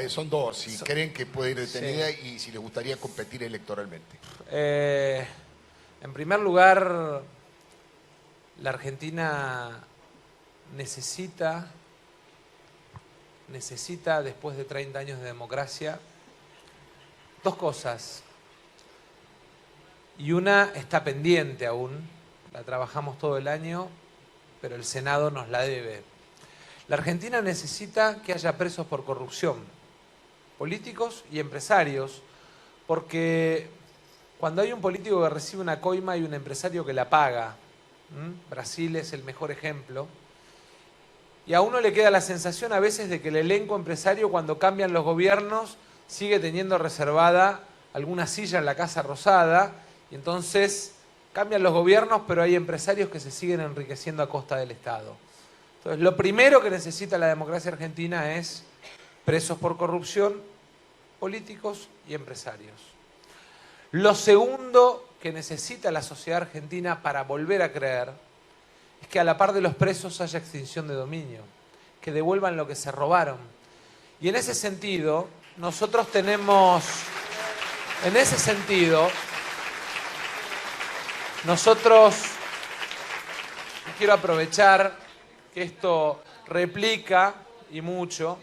son dos. Si creen que puede ir detenida Sí. y si les gustaría competir electoralmente. En primer lugar, la Argentina necesita, después de 30 años de democracia, dos cosas. Y una está pendiente aún, la trabajamos todo el año, pero el Senado nos la debe. La Argentina necesita que haya presos por corrupción, políticos y empresarios, porque cuando hay un político que recibe una coima hay un empresario que la paga. Brasil es el mejor ejemplo. Y a uno le queda la sensación a veces de que el elenco empresario, cuando cambian los gobiernos, sigue teniendo reservada alguna silla en la Casa Rosada, y entonces cambian los gobiernos, pero hay empresarios que se siguen enriqueciendo a costa del Estado. Entonces, lo primero que necesita la democracia argentina es presos por corrupción, políticos y empresarios. Lo segundo que necesita la sociedad argentina para volver a creer es que a la par de los presos haya extinción de dominio, que devuelvan lo que se robaron. Y en ese sentido, nosotros tenemos, quiero aprovechar que esto replica y mucho,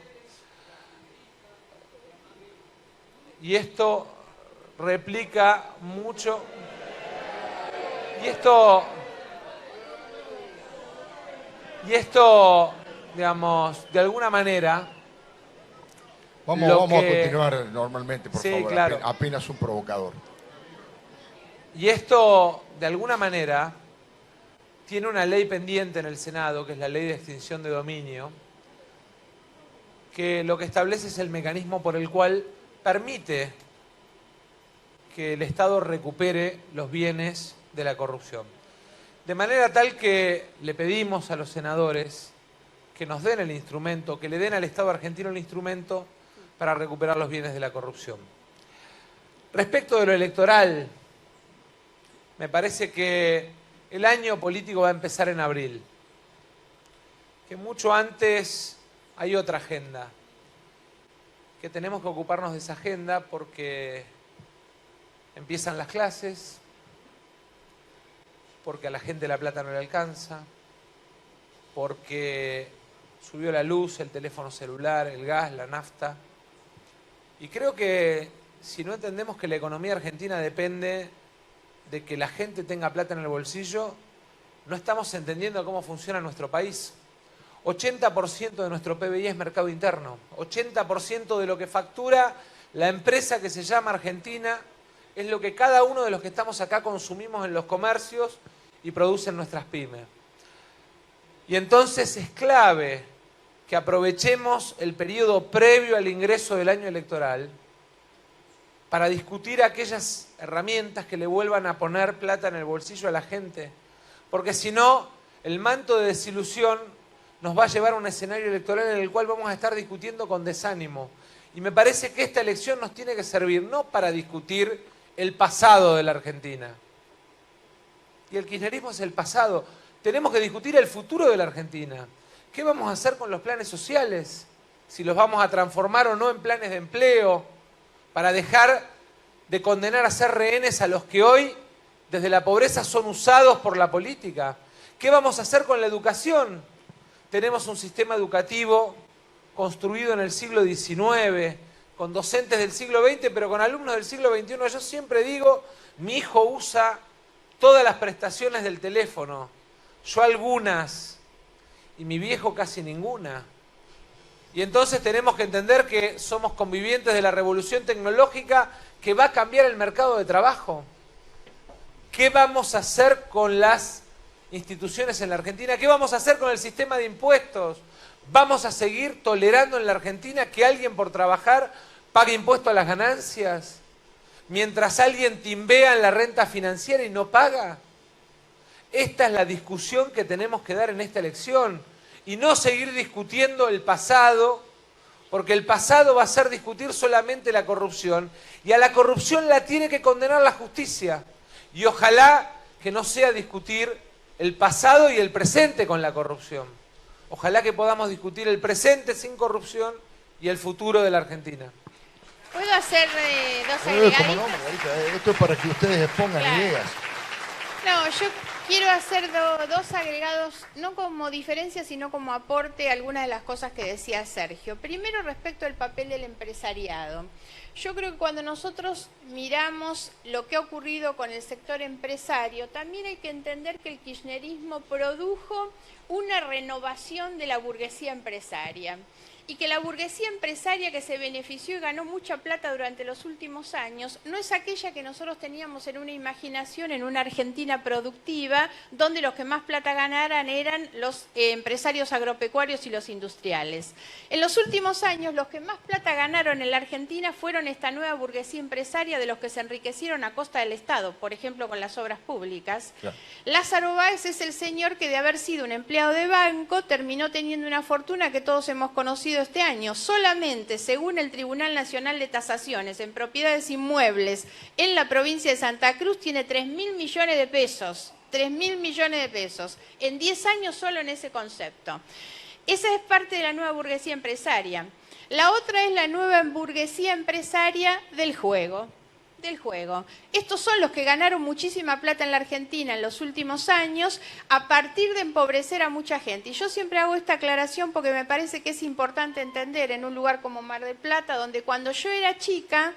y esto, digamos, de alguna manera... Vamos a continuar normalmente, por favor. Claro. Apenas un provocador. Y esto, de alguna manera, tiene una ley pendiente en el Senado, que es la ley de extinción de dominio, que lo que establece es el mecanismo por el cual permite que el Estado recupere los bienes de la corrupción. De manera tal que le pedimos a los senadores que nos den el instrumento, que le den al Estado argentino el instrumento para recuperar los bienes de la corrupción. Respecto de lo electoral, me parece que el año político va a empezar en abril, que mucho antes hay otra agenda, que tenemos que ocuparnos de esa agenda porque empiezan las clases, porque a la gente la plata no le alcanza, porque subió la luz, el teléfono celular, el gas, la nafta. Y creo que si no entendemos que la economía argentina depende de que la gente tenga plata en el bolsillo, no estamos entendiendo cómo funciona nuestro país. 80% de nuestro PBI es mercado interno. 80% de lo que factura la empresa que se llama Argentina es lo que cada uno de los que estamos acá consumimos en los comercios y producen nuestras pymes. Y entonces es clave que aprovechemos el periodo previo al ingreso del año electoral para discutir aquellas herramientas que le vuelvan a poner plata en el bolsillo a la gente. Porque si no, el manto de desilusión nos va a llevar a un escenario electoral en el cual vamos a estar discutiendo con desánimo. Y me parece que esta elección nos tiene que servir no para discutir el pasado de la Argentina. Y el kirchnerismo es el pasado. Tenemos que discutir el futuro de la Argentina. ¿Qué vamos a hacer con los planes sociales? si los vamos a transformar o no en planes de empleo, para dejar de condenar a ser rehenes a los que hoy, desde la pobreza, son usados por la política. ¿Qué vamos a hacer con la educación? Tenemos un sistema educativo construido en el siglo XIX, con docentes del siglo XX, pero con alumnos del siglo XXI. Yo siempre digo, mi hijo usa todas las prestaciones del teléfono, yo algunas, y mi viejo casi ninguna. Y entonces tenemos que entender que somos convivientes de la revolución tecnológica que va a cambiar el mercado de trabajo. ¿Qué vamos a hacer con las instituciones en la Argentina? ¿Qué vamos a hacer con el sistema de impuestos? ¿Vamos a seguir tolerando en la Argentina que alguien por trabajar pague impuesto a las ganancias, mientras alguien timbea en la renta financiera y no paga? Esta es la discusión que tenemos que dar en esta elección. Y no seguir discutiendo el pasado, porque el pasado va a ser discutir solamente la corrupción, y a la corrupción la tiene que condenar la justicia. Y ojalá que no sea discutir el pasado y el presente con la corrupción. Ojalá que podamos discutir el presente sin corrupción y el futuro de la Argentina. ¿Puedo hacer dos agregaditos? ¿Cómo no, Margarita? Esto es para que ustedes expongan ideas. No, yo quiero hacer dos agregados, no como diferencia, sino como aporte a algunas de las cosas que decía Sergio. Primero, respecto al papel del empresariado. Yo creo que cuando nosotros miramos lo que ha ocurrido con el sector empresario, también hay que entender que el kirchnerismo produjo una renovación de la burguesía empresaria. Y que la burguesía empresaria que se benefició y ganó mucha plata durante los últimos años no es aquella que nosotros teníamos en una imaginación en una Argentina productiva, donde los que más plata ganaran eran los empresarios agropecuarios y los industriales. En los últimos años, los que más plata ganaron en la Argentina fueron esta nueva burguesía empresaria de los que se enriquecieron a costa del Estado, por ejemplo, con las obras públicas. Claro. Lázaro Báez es el señor que, de haber sido un empleado de banco, terminó teniendo una fortuna que todos hemos conocido este año. Solamente, según el Tribunal Nacional de Tasaciones, en propiedades inmuebles en la provincia de Santa Cruz, tiene 3.000 millones de pesos. 3.000 millones de pesos. En 10 años solo en ese concepto. Esa es parte de la nueva burguesía empresaria. La otra es la nueva burguesía empresaria del juego. Estos son los que ganaron muchísima plata en la Argentina en los últimos años a partir de empobrecer a mucha gente. Y yo siempre hago esta aclaración porque me parece que es importante entender en un lugar como Mar del Plata, donde cuando yo era chica,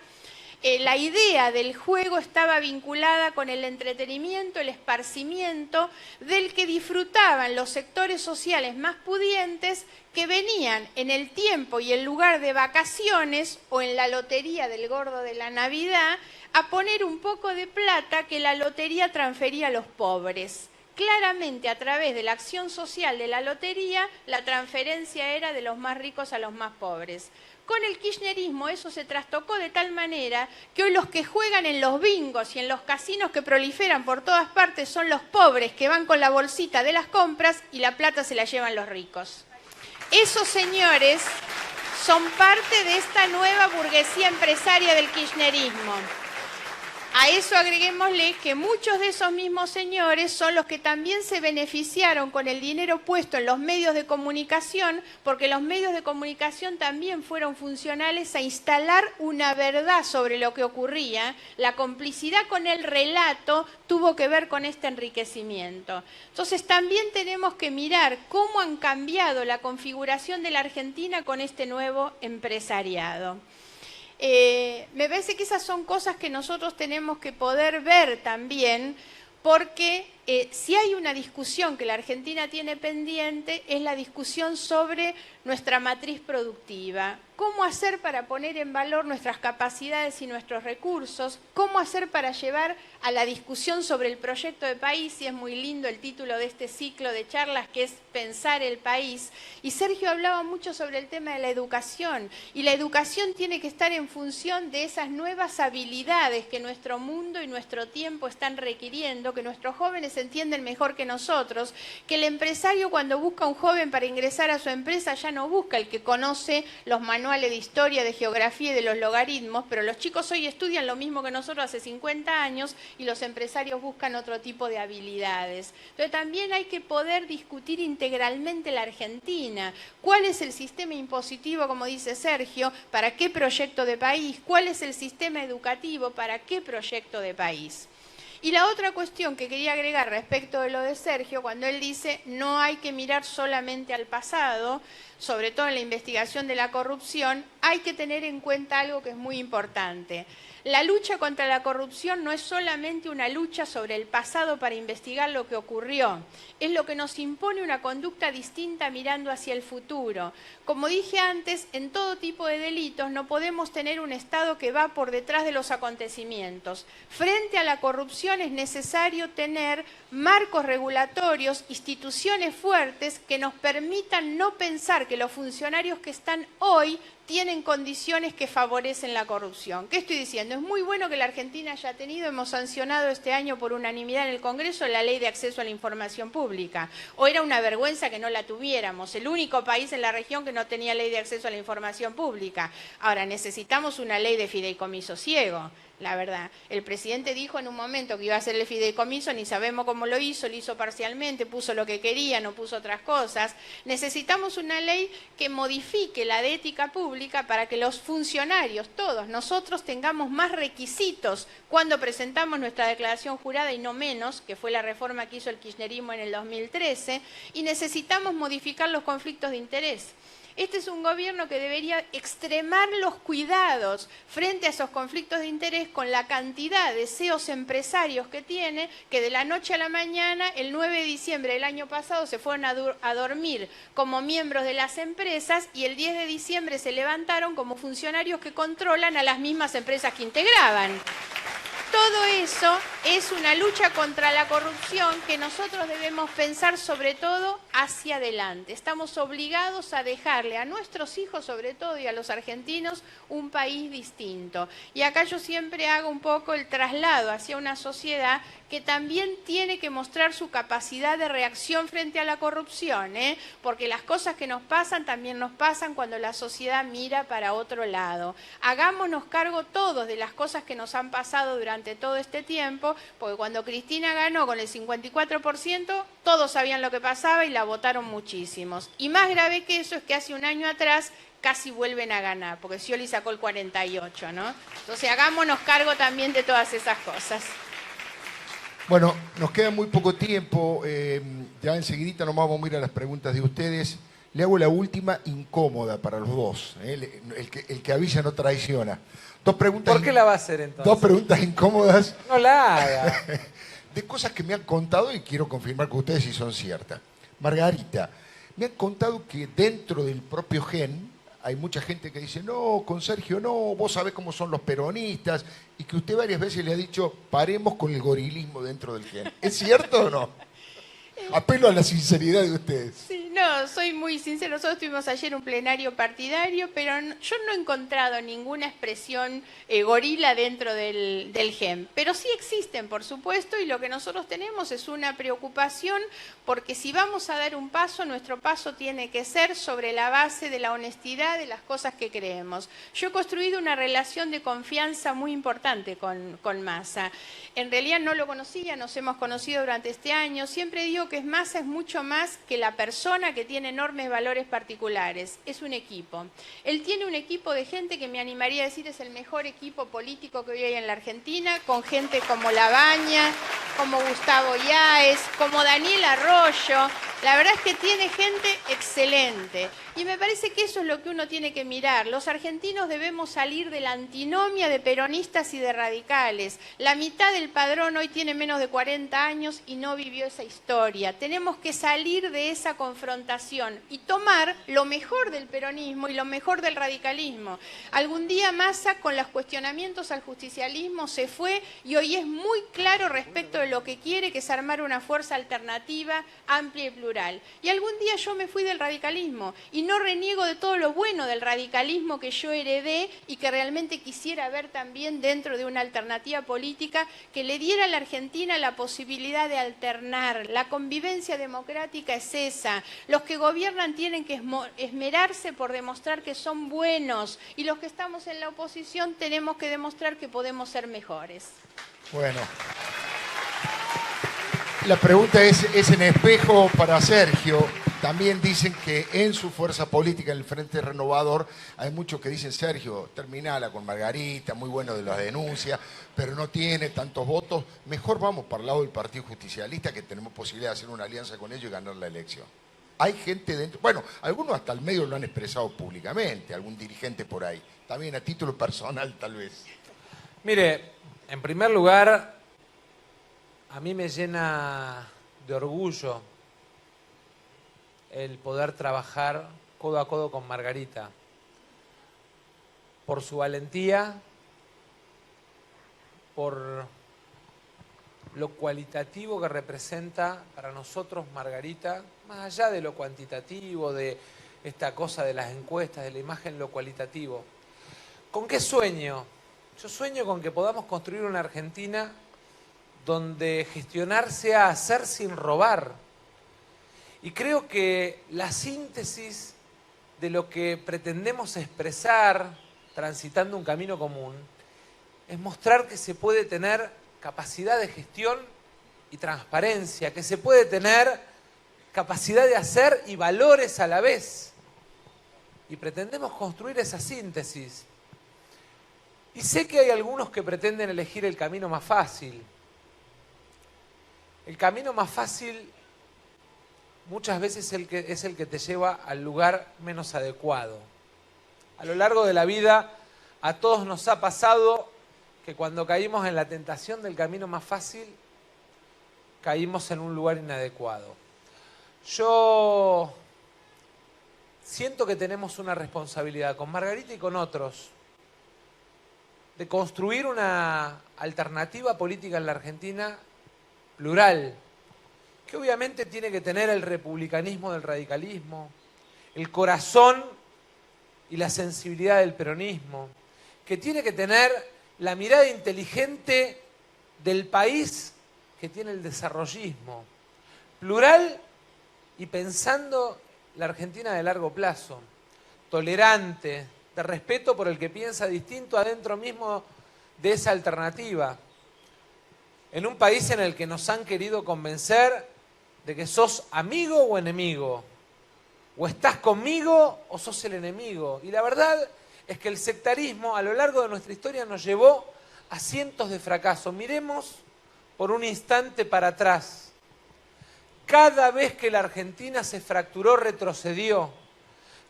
la idea del juego estaba vinculada con el entretenimiento, el esparcimiento, del que disfrutaban los sectores sociales más pudientes que venían en el tiempo y el lugar de vacaciones o en la lotería del gordo de la Navidad a poner un poco de plata que la lotería transfería a los pobres. Claramente, a través de la acción social de la lotería, la transferencia era de los más ricos a los más pobres. Con el kirchnerismo eso se trastocó de tal manera que hoy los que juegan en los bingos y en los casinos que proliferan por todas partes son los pobres que van con la bolsita de las compras y la plata se la llevan los ricos. Esos señores son parte de esta nueva burguesía empresaria del kirchnerismo. A eso agreguémosle que muchos de esos mismos señores son los que también se beneficiaron con el dinero puesto en los medios de comunicación, porque los medios de comunicación también fueron funcionales a instalar una verdad sobre lo que ocurría. La complicidad con el relato tuvo que ver con este enriquecimiento. Entonces también tenemos que mirar cómo han cambiado la configuración de la Argentina con este nuevo empresariado. Me parece que esas son cosas que nosotros tenemos que poder ver también, porque si hay una discusión que la Argentina tiene pendiente es la discusión sobre nuestra matriz productiva. ¿Cómo hacer para poner en valor nuestras capacidades y nuestros recursos? ¿Cómo hacer para llevar a la discusión sobre el proyecto de país? Y es muy lindo el título de este ciclo de charlas, que es Pensar el País. Y Sergio hablaba mucho sobre el tema de la educación. Y la educación tiene que estar en función de esas nuevas habilidades que nuestro mundo y nuestro tiempo están requiriendo, que nuestros jóvenes entienden mejor que nosotros, que el empresario cuando busca un joven para ingresar a su empresa ya no busca el que conoce los manuales de historia, de geografía y de los logaritmos, pero los chicos hoy estudian lo mismo que nosotros hace 50 años, y los empresarios buscan otro tipo de habilidades. Entonces también hay que poder discutir integralmente la Argentina. ¿Cuál es el sistema impositivo, como dice Sergio, para qué proyecto de país? ¿Cuál es el sistema educativo, para qué proyecto de país? Y la otra cuestión que quería agregar respecto de lo de Sergio, cuando él dice no hay que mirar solamente al pasado, sobre todo en la investigación de la corrupción, hay que tener en cuenta algo que es muy importante. La lucha contra la corrupción no es solamente una lucha sobre el pasado para investigar lo que ocurrió, es lo que nos impone una conducta distinta mirando hacia el futuro. Como dije antes, en todo tipo de delitos no podemos tener un Estado que va por detrás de los acontecimientos. Frente a la corrupción es necesario tener marcos regulatorios, instituciones fuertes que nos permitan no pensar que los funcionarios que están hoy tienen condiciones que favorecen la corrupción. ¿Qué estoy diciendo? Es muy bueno que la Argentina haya tenido, hemos sancionado este año por unanimidad en el Congreso la Ley de Acceso a la Información Pública. O era una vergüenza que no la tuviéramos, el único país en la región que no tenía Ley de Acceso a la Información Pública. Ahora, necesitamos una ley de fideicomiso ciego. La verdad, el presidente dijo en un momento que iba a hacer el fideicomiso, ni sabemos cómo lo hizo parcialmente, puso lo que quería, no puso otras cosas. Necesitamos una ley que modifique la de ética pública para que los funcionarios, todos nosotros, tengamos más requisitos cuando presentamos nuestra declaración jurada y no menos, que fue la reforma que hizo el kirchnerismo en el 2013, y necesitamos modificar los conflictos de interés. Este es un gobierno que debería extremar los cuidados frente a esos conflictos de interés con la cantidad de CEOs empresarios que tiene, que de la noche a la mañana, el 9 de diciembre del año pasado, se fueron a dormir como miembros de las empresas y el 10 de diciembre se levantaron como funcionarios que controlan a las mismas empresas que integraban. Todo eso es una lucha contra la corrupción que nosotros debemos pensar sobre todo hacia adelante. Estamos obligados a dejarle a nuestros hijos, sobre todo, y a los argentinos, un país distinto. Y acá yo siempre hago un poco el traslado hacia una sociedad que también tiene que mostrar su capacidad de reacción frente a la corrupción, porque las cosas que nos pasan también nos pasan cuando la sociedad mira para otro lado. Hagámonos cargo todos de las cosas que nos han pasado durante todo este tiempo, porque cuando Cristina ganó con el 54%, todos sabían lo que pasaba y la votaron muchísimos. Y más grave que eso es que hace un año atrás casi vuelven a ganar, porque Scioli sacó el 48%, ¿no? Entonces hagámonos cargo también de todas esas cosas. Bueno, nos queda muy poco tiempo, ya enseguidita nomás vamos a ir a las preguntas de ustedes. Le hago la última incómoda para los dos, el que avisa no traiciona. Dos preguntas. ¿Por qué la va a hacer entonces? Dos preguntas incómodas. No la haga. De cosas que me han contado y quiero confirmar con ustedes si son ciertas. Margarita, me han contado que dentro del propio GEN hay mucha gente que dice, no, con Sergio no, vos sabés cómo son los peronistas, y que usted varias veces le ha dicho, paremos con el gorilismo dentro del GEN. ¿Es cierto o no? Apelo a la sinceridad de ustedes. Sí, no, soy muy sincero. Nosotros tuvimos ayer un plenario partidario, pero yo no he encontrado ninguna expresión gorila dentro del GEM. Pero sí existen, por supuesto, y lo que nosotros tenemos es una preocupación, porque si vamos a dar un paso, nuestro paso tiene que ser sobre la base de la honestidad de las cosas que creemos. Yo he construido una relación de confianza muy importante con Massa. En realidad no lo conocía, nos hemos conocido durante este año. Siempre digo que Massa es mucho más que la persona que tiene enormes valores particulares. Es un equipo. Él tiene un equipo de gente que me animaría a decir es el mejor equipo político que hoy hay en la Argentina, con gente como Labaña, como Gustavo Yáez, como Daniel Arroyo. La verdad es que tiene gente excelente. Y me parece que eso es lo que uno tiene que mirar. Los argentinos debemos salir de la antinomia de peronistas y de radicales. La mitad del padrón hoy tiene menos de 40 años y no vivió esa historia. Tenemos que salir de esa confrontación y tomar lo mejor del peronismo y lo mejor del radicalismo. Algún día Massa, con los cuestionamientos al justicialismo, se fue y hoy es muy claro respecto de lo que quiere, que es armar una fuerza alternativa, amplia y plural. Y algún día yo me fui del radicalismo y no reniego de todo lo bueno del radicalismo que yo heredé y que realmente quisiera ver también dentro de una alternativa política que le diera a la Argentina la posibilidad de alternar. La convivencia democrática es esa. Los que gobiernan tienen que esmerarse por demostrar que son buenos y los que estamos en la oposición tenemos que demostrar que podemos ser mejores. Bueno. La pregunta es en espejo para Sergio. También dicen que en su fuerza política, en el Frente Renovador, hay muchos que dicen, Sergio, terminala con Margarita, muy bueno de las denuncias, pero no tiene tantos votos. Mejor vamos para el lado del Partido Justicialista, que tenemos posibilidad de hacer una alianza con ellos y ganar la elección. Hay gente dentro, bueno, algunos hasta el medio lo han expresado públicamente, algún dirigente por ahí. También a título personal, tal vez. Mire, en primer lugar, a mí me llena de orgullo el poder trabajar codo a codo con Margarita, por su valentía, por lo cualitativo que representa para nosotros Margarita, más allá de lo cuantitativo, de esta cosa de las encuestas, de la imagen, lo cualitativo. ¿Con qué sueño? Yo sueño con que podamos construir una Argentina donde gestionar sea hacer sin robar. Y creo que la síntesis de lo que pretendemos expresar transitando un camino común es mostrar que se puede tener capacidad de gestión y transparencia, que se puede tener capacidad de hacer y valores a la vez. Y pretendemos construir esa síntesis. Y sé que hay algunos que pretenden elegir el camino más fácil. El camino más fácil muchas veces es el que te lleva al lugar menos adecuado. A lo largo de la vida a todos nos ha pasado que cuando caímos en la tentación del camino más fácil, caímos en un lugar inadecuado. Yo siento que tenemos una responsabilidad con Margarita y con otros de construir una alternativa política en la Argentina plural, que obviamente tiene que tener el republicanismo del radicalismo, el corazón y la sensibilidad del peronismo, que tiene que tener la mirada inteligente del país que tiene el desarrollismo, plural y pensando la Argentina de largo plazo, tolerante, de respeto por el que piensa distinto adentro mismo de esa alternativa. En un país en el que nos han querido convencer de que sos amigo o enemigo, o estás conmigo o sos el enemigo. Y la verdad es que el sectarismo a lo largo de nuestra historia nos llevó a cientos de fracasos. Miremos por un instante para atrás. Cada vez que la Argentina se fracturó, retrocedió.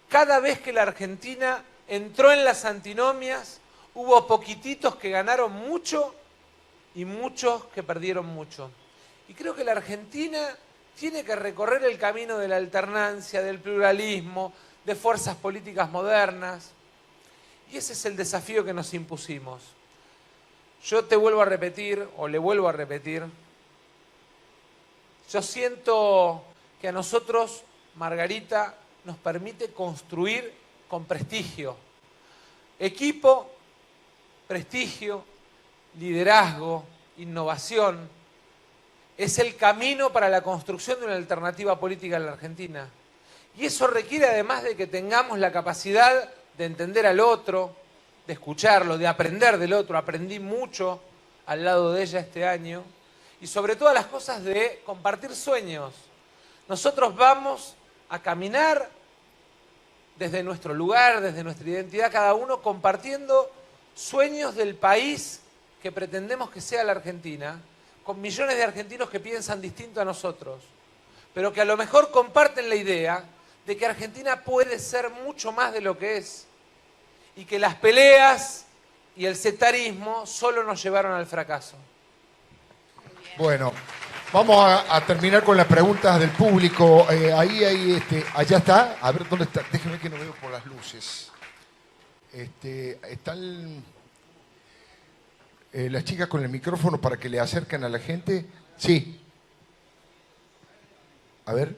Cada vez que la Argentina entró en las antinomias, hubo poquititos que ganaron mucho y muchos que perdieron mucho. Y creo que la Argentina tiene que recorrer el camino de la alternancia, del pluralismo, de fuerzas políticas modernas. Y ese es el desafío que nos impusimos. Yo te vuelvo a repetir, o le vuelvo a repetir, yo siento que a nosotros, Margarita, nos permite construir con prestigio. Equipo, prestigio, liderazgo, innovación. Es el camino para la construcción de una alternativa política en la Argentina. Y eso requiere además de que tengamos la capacidad de entender al otro, de escucharlo, de aprender del otro. Aprendí mucho al lado de ella este año. Y sobre todas las cosas de compartir sueños. Nosotros vamos a caminar desde nuestro lugar, desde nuestra identidad, cada uno compartiendo sueños del país que pretendemos que sea la Argentina, con millones de argentinos que piensan distinto a nosotros, pero que a lo mejor comparten la idea de que Argentina puede ser mucho más de lo que es, y que las peleas y el sectarismo solo nos llevaron al fracaso. Bueno, vamos a terminar con las preguntas del público. Allá está. A ver, ¿dónde está? Déjenme que no veo por las luces. Están las chicas con el micrófono para que le acerquen a la gente. Sí. A ver.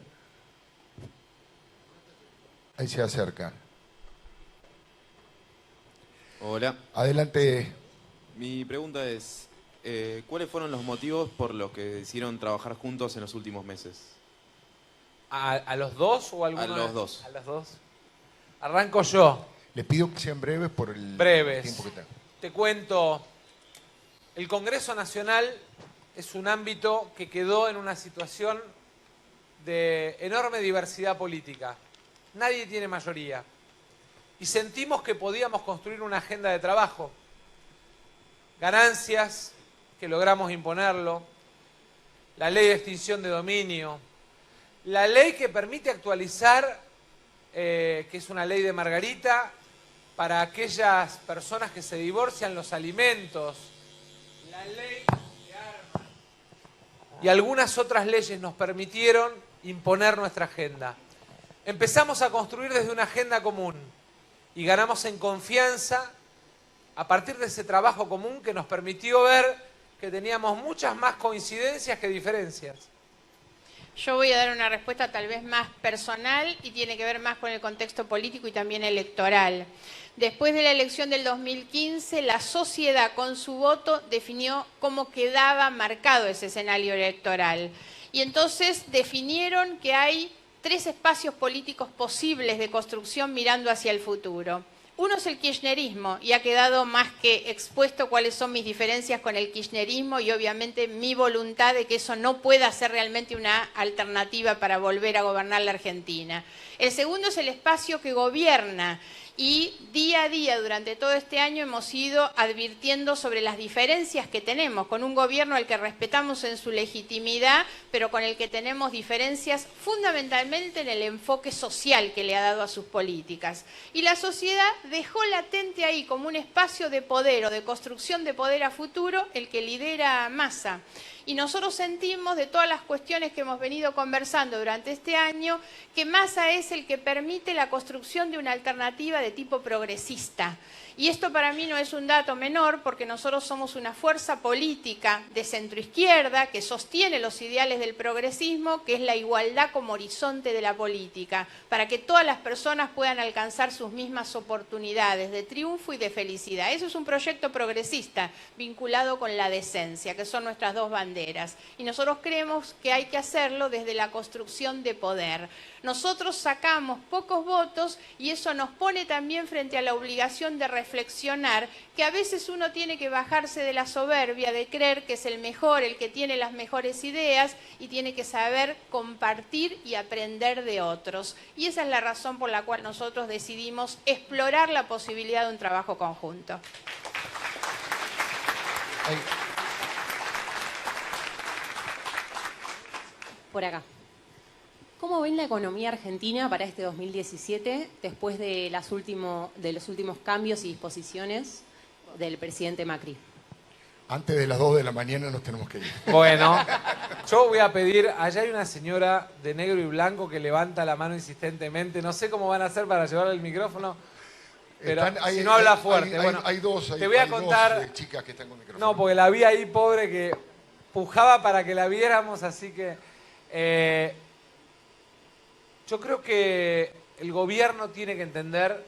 Ahí se acerca. Hola. Adelante. Mi pregunta es, ¿cuáles fueron los motivos por los que decidieron trabajar juntos en los últimos meses? ¿A los dos o a alguno? A los dos. A los dos. Arranco yo. Les pido que sean breves por el Breves. tiempo que tengo. Te cuento, El Congreso Nacional es un ámbito que quedó en una situación de enorme diversidad política. Nadie tiene mayoría. Y sentimos que podíamos construir una agenda de trabajo. Ganancias, que logramos imponerlo, la ley de extinción de dominio, la ley que permite actualizar, que es una ley de Margarita, para aquellas personas que se divorcian, los alimentos, la ley de armas y algunas otras leyes nos permitieron imponer nuestra agenda. Empezamos a construir desde una agenda común y ganamos en confianza a partir de ese trabajo común que nos permitió ver que teníamos muchas más coincidencias que diferencias. Yo voy a dar una respuesta tal vez más personal y tiene que ver más con el contexto político y también electoral. Después de la elección del 2015, la sociedad con su voto definió cómo quedaba marcado ese escenario electoral. Y entonces definieron que hay 3 espacios políticos posibles de construcción mirando hacia el futuro. Uno es el kirchnerismo y ha quedado más que expuesto cuáles son mis diferencias con el kirchnerismo y obviamente mi voluntad de que eso no pueda ser realmente una alternativa para volver a gobernar la Argentina. El segundo es el espacio que gobierna y día a día durante todo este año hemos ido advirtiendo sobre las diferencias que tenemos con un gobierno al que respetamos en su legitimidad, pero con el que tenemos diferencias fundamentalmente en el enfoque social que le ha dado a sus políticas. Y la sociedad dejó latente ahí como un espacio de poder o de construcción de poder a futuro el que lidera Massa. Y nosotros sentimos, de todas las cuestiones que hemos venido conversando durante este año, que Massa es el que permite la construcción de una alternativa de tipo progresista. Y esto para mí no es un dato menor porque nosotros somos una fuerza política de centroizquierda que sostiene los ideales del progresismo, que es la igualdad como horizonte de la política, para que todas las personas puedan alcanzar sus mismas oportunidades de triunfo y de felicidad. Eso es un proyecto progresista vinculado con la decencia, que son nuestras 2 banderas. Y nosotros creemos que hay que hacerlo desde la construcción de poder. Nosotros sacamos pocos votos y eso nos pone también frente a la obligación de reflexionar que a veces uno tiene que bajarse de la soberbia, de creer que es el mejor, el que tiene las mejores ideas y tiene que saber compartir y aprender de otros. Y esa es la razón por la cual nosotros decidimos explorar la posibilidad de un trabajo conjunto. Por acá. ¿Cómo ven la economía argentina para este 2017 después de los últimos cambios y disposiciones del presidente Macri? Antes de las 2 de la mañana nos tenemos que ir. Bueno, yo voy a pedir, allá hay una señora de negro y blanco que levanta la mano insistentemente, no sé cómo van a hacer para llevarle el micrófono, pero si no habla fuerte. Hay dos chicas que están con micrófono. No, porque la vi ahí pobre que pujaba para que la viéramos, así que... yo creo que el gobierno tiene que entender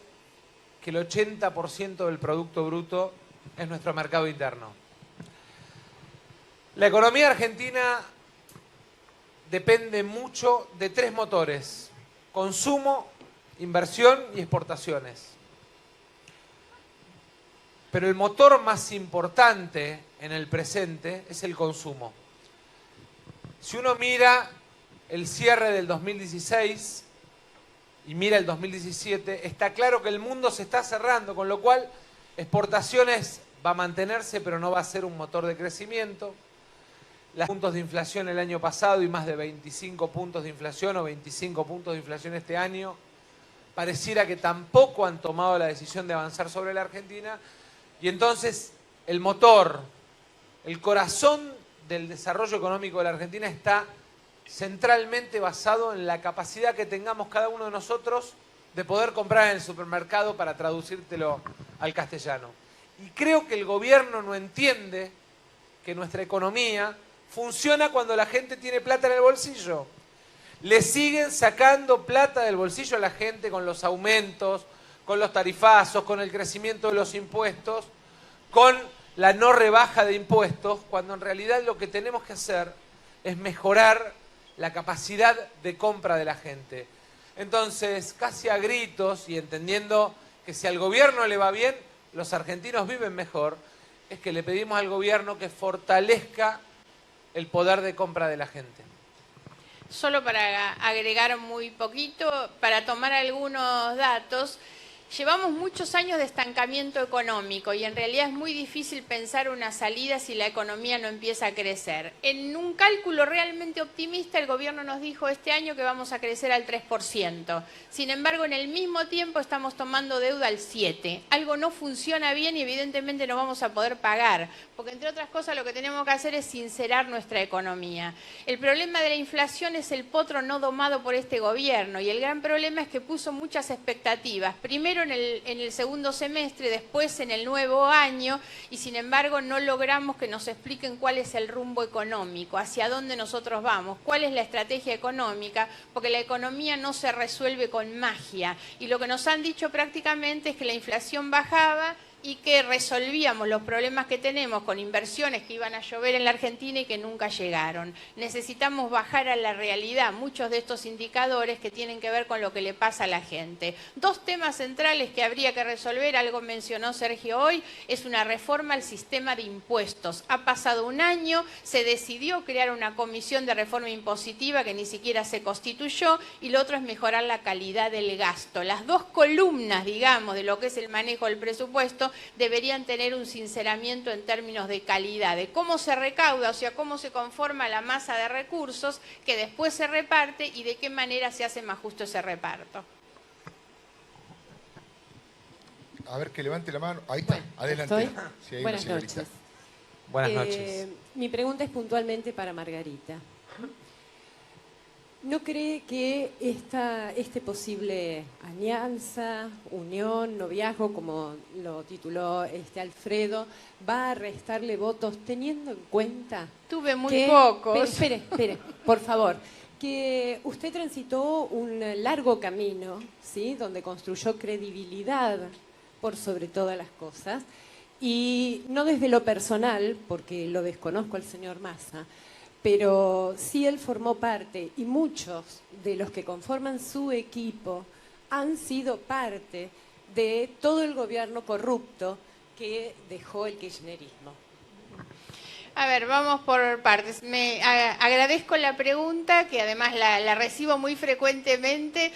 que el 80% del Producto Bruto es nuestro mercado interno. La economía argentina depende mucho de 3 motores: consumo, inversión y exportaciones. Pero el motor más importante en el presente es el consumo. Si uno mira el cierre del 2016 y mira el 2017, está claro que el mundo se está cerrando, con lo cual exportaciones va a mantenerse, pero no va a ser un motor de crecimiento. Los puntos de inflación el año pasado y más de 25 puntos de inflación o 25 puntos de inflación este año, pareciera que tampoco han tomado la decisión de avanzar sobre la Argentina. Y entonces el motor, el corazón del desarrollo económico de la Argentina está centralmente basado en la capacidad que tengamos cada uno de nosotros de poder comprar en el supermercado, para traducírtelo al castellano. Y creo que el gobierno no entiende que nuestra economía funciona cuando la gente tiene plata en el bolsillo. Le siguen sacando plata del bolsillo a la gente con los aumentos, con los tarifazos, con el crecimiento de los impuestos, con la no rebaja de impuestos, cuando en realidad lo que tenemos que hacer es mejorar la capacidad de compra de la gente. Entonces, casi a gritos y entendiendo que si al gobierno le va bien, los argentinos viven mejor, es que le pedimos al gobierno que fortalezca el poder de compra de la gente. Solo para agregar muy poquito, para tomar algunos datos, llevamos muchos años de estancamiento económico y en realidad es muy difícil pensar una salida si la economía no empieza a crecer. En un cálculo realmente optimista, el gobierno nos dijo este año que vamos a crecer al 3%. Sin embargo, en el mismo tiempo estamos tomando deuda al 7%. Algo no funciona bien y evidentemente no vamos a poder pagar, porque entre otras cosas lo que tenemos que hacer es sincerar nuestra economía. El problema de la inflación es el potro no domado por este gobierno y el gran problema es que puso muchas expectativas. Primero en el segundo semestre, después en el nuevo año, y sin embargo no logramos que nos expliquen cuál es el rumbo económico, hacia dónde nosotros vamos, cuál es la estrategia económica, porque la economía no se resuelve con magia. Y lo que nos han dicho prácticamente es que la inflación bajaba y que resolvíamos los problemas que tenemos con inversiones que iban a llover en la Argentina y que nunca llegaron. Necesitamos bajar a la realidad muchos de estos indicadores que tienen que ver con lo que le pasa a la gente. Dos temas centrales que habría que resolver, algo mencionó Sergio hoy, es una reforma al sistema de impuestos. Ha pasado un año, se decidió crear una comisión de reforma impositiva que ni siquiera se constituyó, y lo otro es mejorar la calidad del gasto. Las dos columnas, digamos, de lo que es el manejo del presupuesto deberían tener un sinceramiento en términos de calidad, de cómo se recauda, o sea, cómo se conforma la masa de recursos que después se reparte y de qué manera se hace más justo ese reparto. A ver, que levante la mano. Ahí está, adelante. Sí, hay Buenas una señorita. noches. Buenas noches. Mi pregunta es puntualmente para Margarita. ¿No cree que este posible alianza, unión, noviazgo, como lo tituló Alfredo, va a restarle votos teniendo en cuenta Tuve muy pocos. Espere, por favor. Que usted transitó un largo camino, ¿sí?, donde construyó credibilidad por sobre todas las cosas, y no desde lo personal, porque lo desconozco al señor Massa, pero sí él formó parte, y muchos de los que conforman su equipo han sido parte de todo el gobierno corrupto que dejó el kirchnerismo. A ver, vamos por partes. Agradezco la pregunta, que además la recibo muy frecuentemente,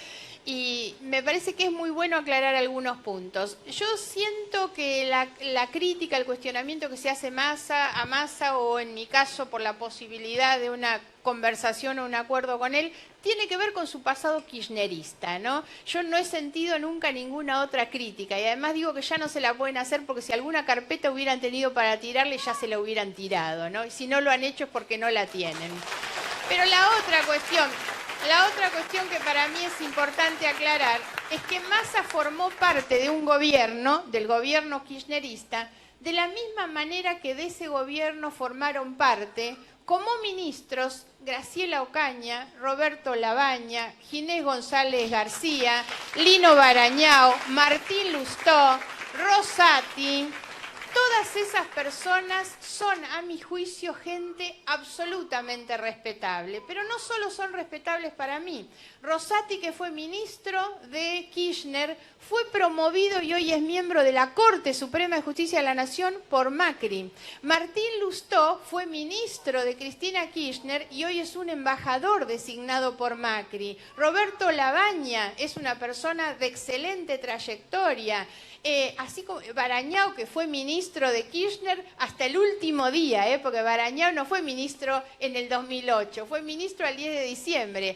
y me parece que es muy bueno aclarar algunos puntos. Yo siento que la crítica, el cuestionamiento que se hace a Massa, o en mi caso por la posibilidad de una conversación o un acuerdo con él, tiene que ver con su pasado kirchnerista, ¿no? Yo no he sentido nunca ninguna otra crítica, y además digo que ya no se la pueden hacer porque si alguna carpeta hubieran tenido para tirarle ya se la hubieran tirado, ¿no? Y si no lo han hecho es porque no la tienen. Pero la otra cuestión que para mí es importante aclarar es que Massa formó parte de un gobierno, del gobierno kirchnerista, de la misma manera que de ese gobierno formaron parte como ministros Graciela Ocaña, Roberto Labaña, Ginés González García, Lino Barañao, Martín Lustó, Rosati. Todas esas personas son, a mi juicio, gente absolutamente respetable, pero no solo son respetables para mí. Rosati, que fue ministro de Kirchner, fue promovido y hoy es miembro de la Corte Suprema de Justicia de la Nación por Macri. Martín Lustó fue ministro de Cristina Kirchner y hoy es un embajador designado por Macri. Roberto Labaña es una persona de excelente trayectoria. Así como Barañao, que fue ministro de Kirchner hasta el último día, porque Barañao no fue ministro en el 2008, fue ministro al 10 de diciembre.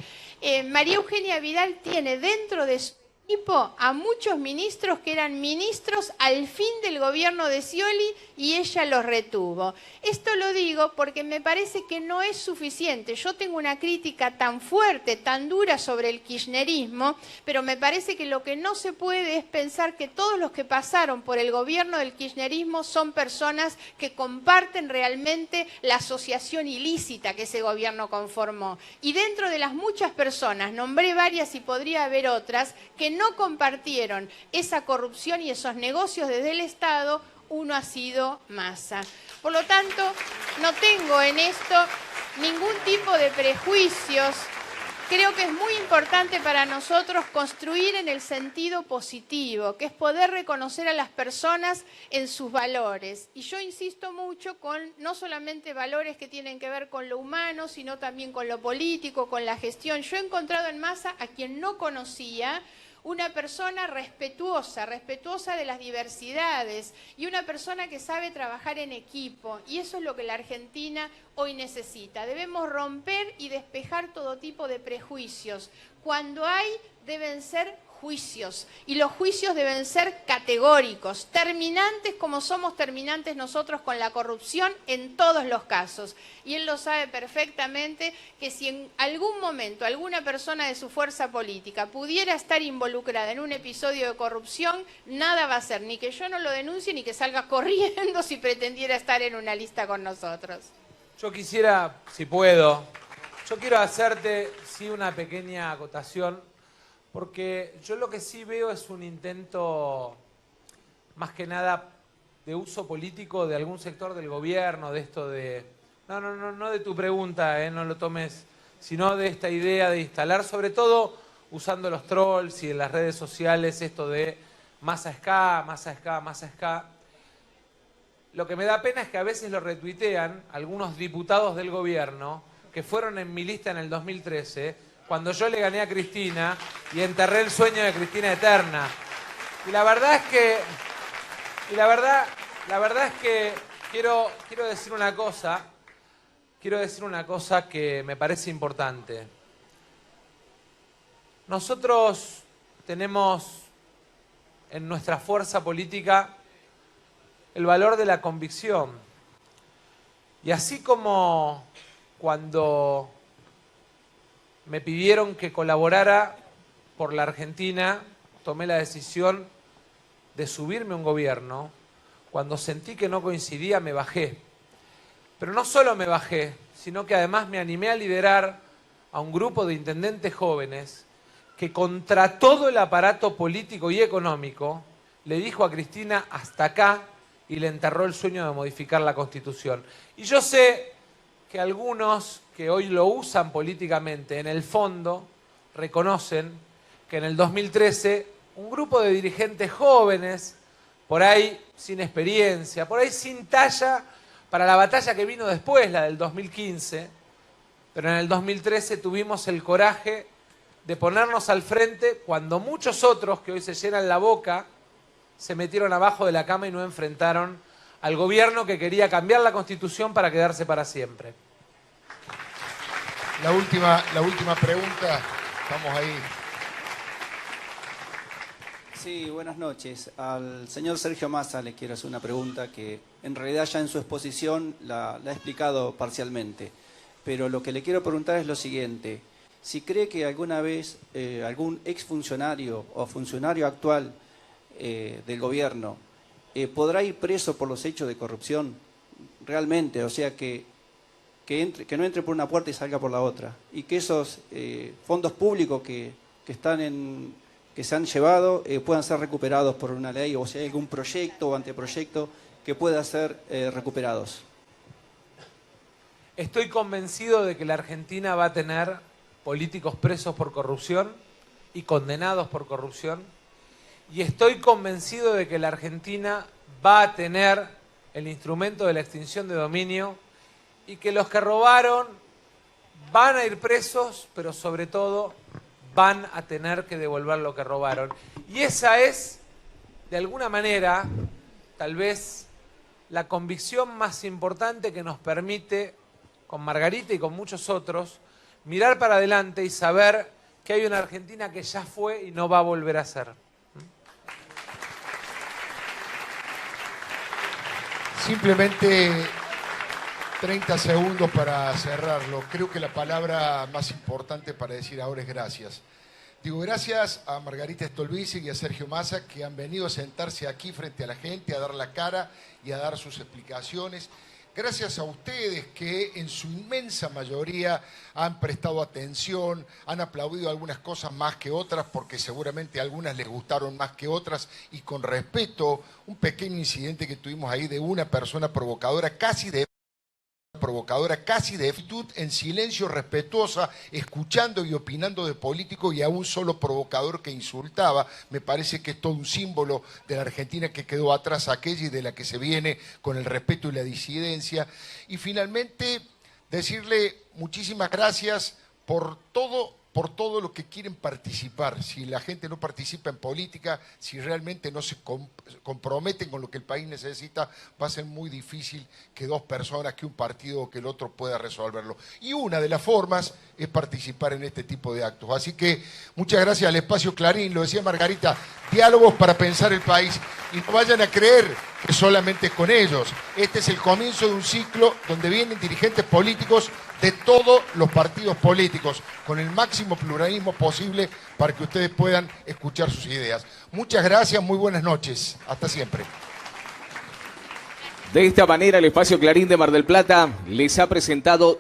María Eugenia Vidal tiene dentro de su equipo a muchos ministros que eran ministros al fin del gobierno de Scioli y ella los retuvo. Esto lo digo porque me parece que no es suficiente. Yo tengo una crítica tan fuerte, tan dura sobre el kirchnerismo, pero me parece que lo que no se puede es pensar que todos los que pasaron por el gobierno del kirchnerismo son personas que comparten realmente la asociación ilícita que ese gobierno conformó. Y dentro de las muchas personas, nombré varias y podría haber otras, que no compartieron esa corrupción y esos negocios desde el Estado, uno ha sido Massa. Por lo tanto, no tengo en esto ningún tipo de prejuicios creo que es muy importante para nosotros construir en el sentido positivo, que es poder reconocer a las personas en sus valores. Y yo insisto mucho con no solamente valores que tienen que ver con lo humano, sino también con lo político, con la gestión. Yo he encontrado en Massa a quien no conocía, una persona respetuosa de las diversidades y una persona que sabe trabajar en equipo. Y eso es lo que la Argentina hoy necesita. Debemos romper y despejar todo tipo de prejuicios. Cuando hay, deben ser juicios. Y los juicios deben ser categóricos, terminantes como somos terminantes nosotros con la corrupción en todos los casos. Y él lo sabe perfectamente que si en algún momento alguna persona de su fuerza política pudiera estar involucrada en un episodio de corrupción, nada va a hacer, ni que yo no lo denuncie, ni que salga corriendo si pretendiera estar en una lista con nosotros. Yo quisiera, si puedo, yo quiero hacerte, sí, una pequeña acotación, porque yo lo que sí veo es un intento, más que nada, de uso político de algún sector del gobierno, de esto de... No de tu pregunta, no lo tomes, sino de esta idea de instalar, sobre todo usando los trolls y en las redes sociales, esto de Massa es K, Massa es K, Massa es K. Lo que me da pena es que a veces lo retuitean algunos diputados del gobierno que fueron en mi lista en el 2013, cuando yo le gané a Cristina y enterré el sueño de Cristina eterna. Y la verdad es que quiero decir una cosa, que me parece importante. Nosotros tenemos en nuestra fuerza política el valor de la convicción. Y así como cuando me pidieron que colaborara por la Argentina, tomé la decisión de subirme a un gobierno. Cuando sentí que no coincidía, me bajé. Pero no solo me bajé, sino que además me animé a liderar a un grupo de intendentes jóvenes que contra todo el aparato político y económico le dijo a Cristina hasta acá y le enterró el sueño de modificar la Constitución. Y yo sé que algunos que hoy lo usan políticamente, en el fondo, reconocen que en el 2013 un grupo de dirigentes jóvenes, por ahí sin experiencia, por ahí sin talla para la batalla que vino después, la del 2015, pero en el 2013 tuvimos el coraje de ponernos al frente cuando muchos otros que hoy se llenan la boca se metieron abajo de la cama y no enfrentaron al gobierno que quería cambiar la Constitución para quedarse para siempre. La última pregunta, estamos ahí. Sí, buenas noches. Al señor Sergio Massa le quiero hacer una pregunta que en realidad ya en su exposición la ha explicado parcialmente. Pero lo que le quiero preguntar es lo siguiente. Si cree que alguna vez algún exfuncionario o funcionario actual del gobierno podrá ir preso por los hechos de corrupción realmente, o sea que no entre por una puerta y salga por la otra, y que esos fondos públicos que se han llevado puedan ser recuperados por una ley, o si hay algún proyecto o anteproyecto que pueda ser recuperados. Estoy convencido de que la Argentina va a tener políticos presos por corrupción y condenados por corrupción, y estoy convencido de que la Argentina va a tener el instrumento de la extinción de dominio y que los que robaron van a ir presos, pero sobre todo van a tener que devolver lo que robaron. Y esa es, de alguna manera, tal vez la convicción más importante que nos permite, con Margarita y con muchos otros, mirar para adelante y saber que hay una Argentina que ya fue y no va a volver a ser. Simplemente 30 segundos para cerrarlo. Creo que la palabra más importante para decir ahora es gracias. Digo gracias a Margarita Stolbizer y a Sergio Massa, que han venido a sentarse aquí frente a la gente, a dar la cara y a dar sus explicaciones. Gracias a ustedes que en su inmensa mayoría han prestado atención, han aplaudido algunas cosas más que otras, porque seguramente algunas les gustaron más que otras, y con respeto, un pequeño incidente que tuvimos ahí de una persona provocadora, casi de provocadora, casi de actitud en silencio, respetuosa, escuchando y opinando de políticos y a un solo provocador que insultaba. Me parece que es todo un símbolo de la Argentina que quedó atrás aquella y de la que se viene con el respeto y la disidencia. Y finalmente, decirle muchísimas gracias por todo lo que quieren participar. Si la gente no participa en política, si realmente no se comprometen con lo que el país necesita, va a ser muy difícil que dos personas, que un partido o que el otro pueda resolverlo. Y una de las formas es participar en este tipo de actos. Así que muchas gracias al Espacio Clarín, lo decía Margarita, diálogos para pensar el país. Y no vayan a creer que solamente es con ellos. Este es el comienzo de un ciclo donde vienen dirigentes políticos de todos los partidos políticos, con el máximo pluralismo posible para que ustedes puedan escuchar sus ideas. Muchas gracias, muy buenas noches. Hasta siempre. De esta manera, el Espacio Clarín de Mar del Plata les ha presentado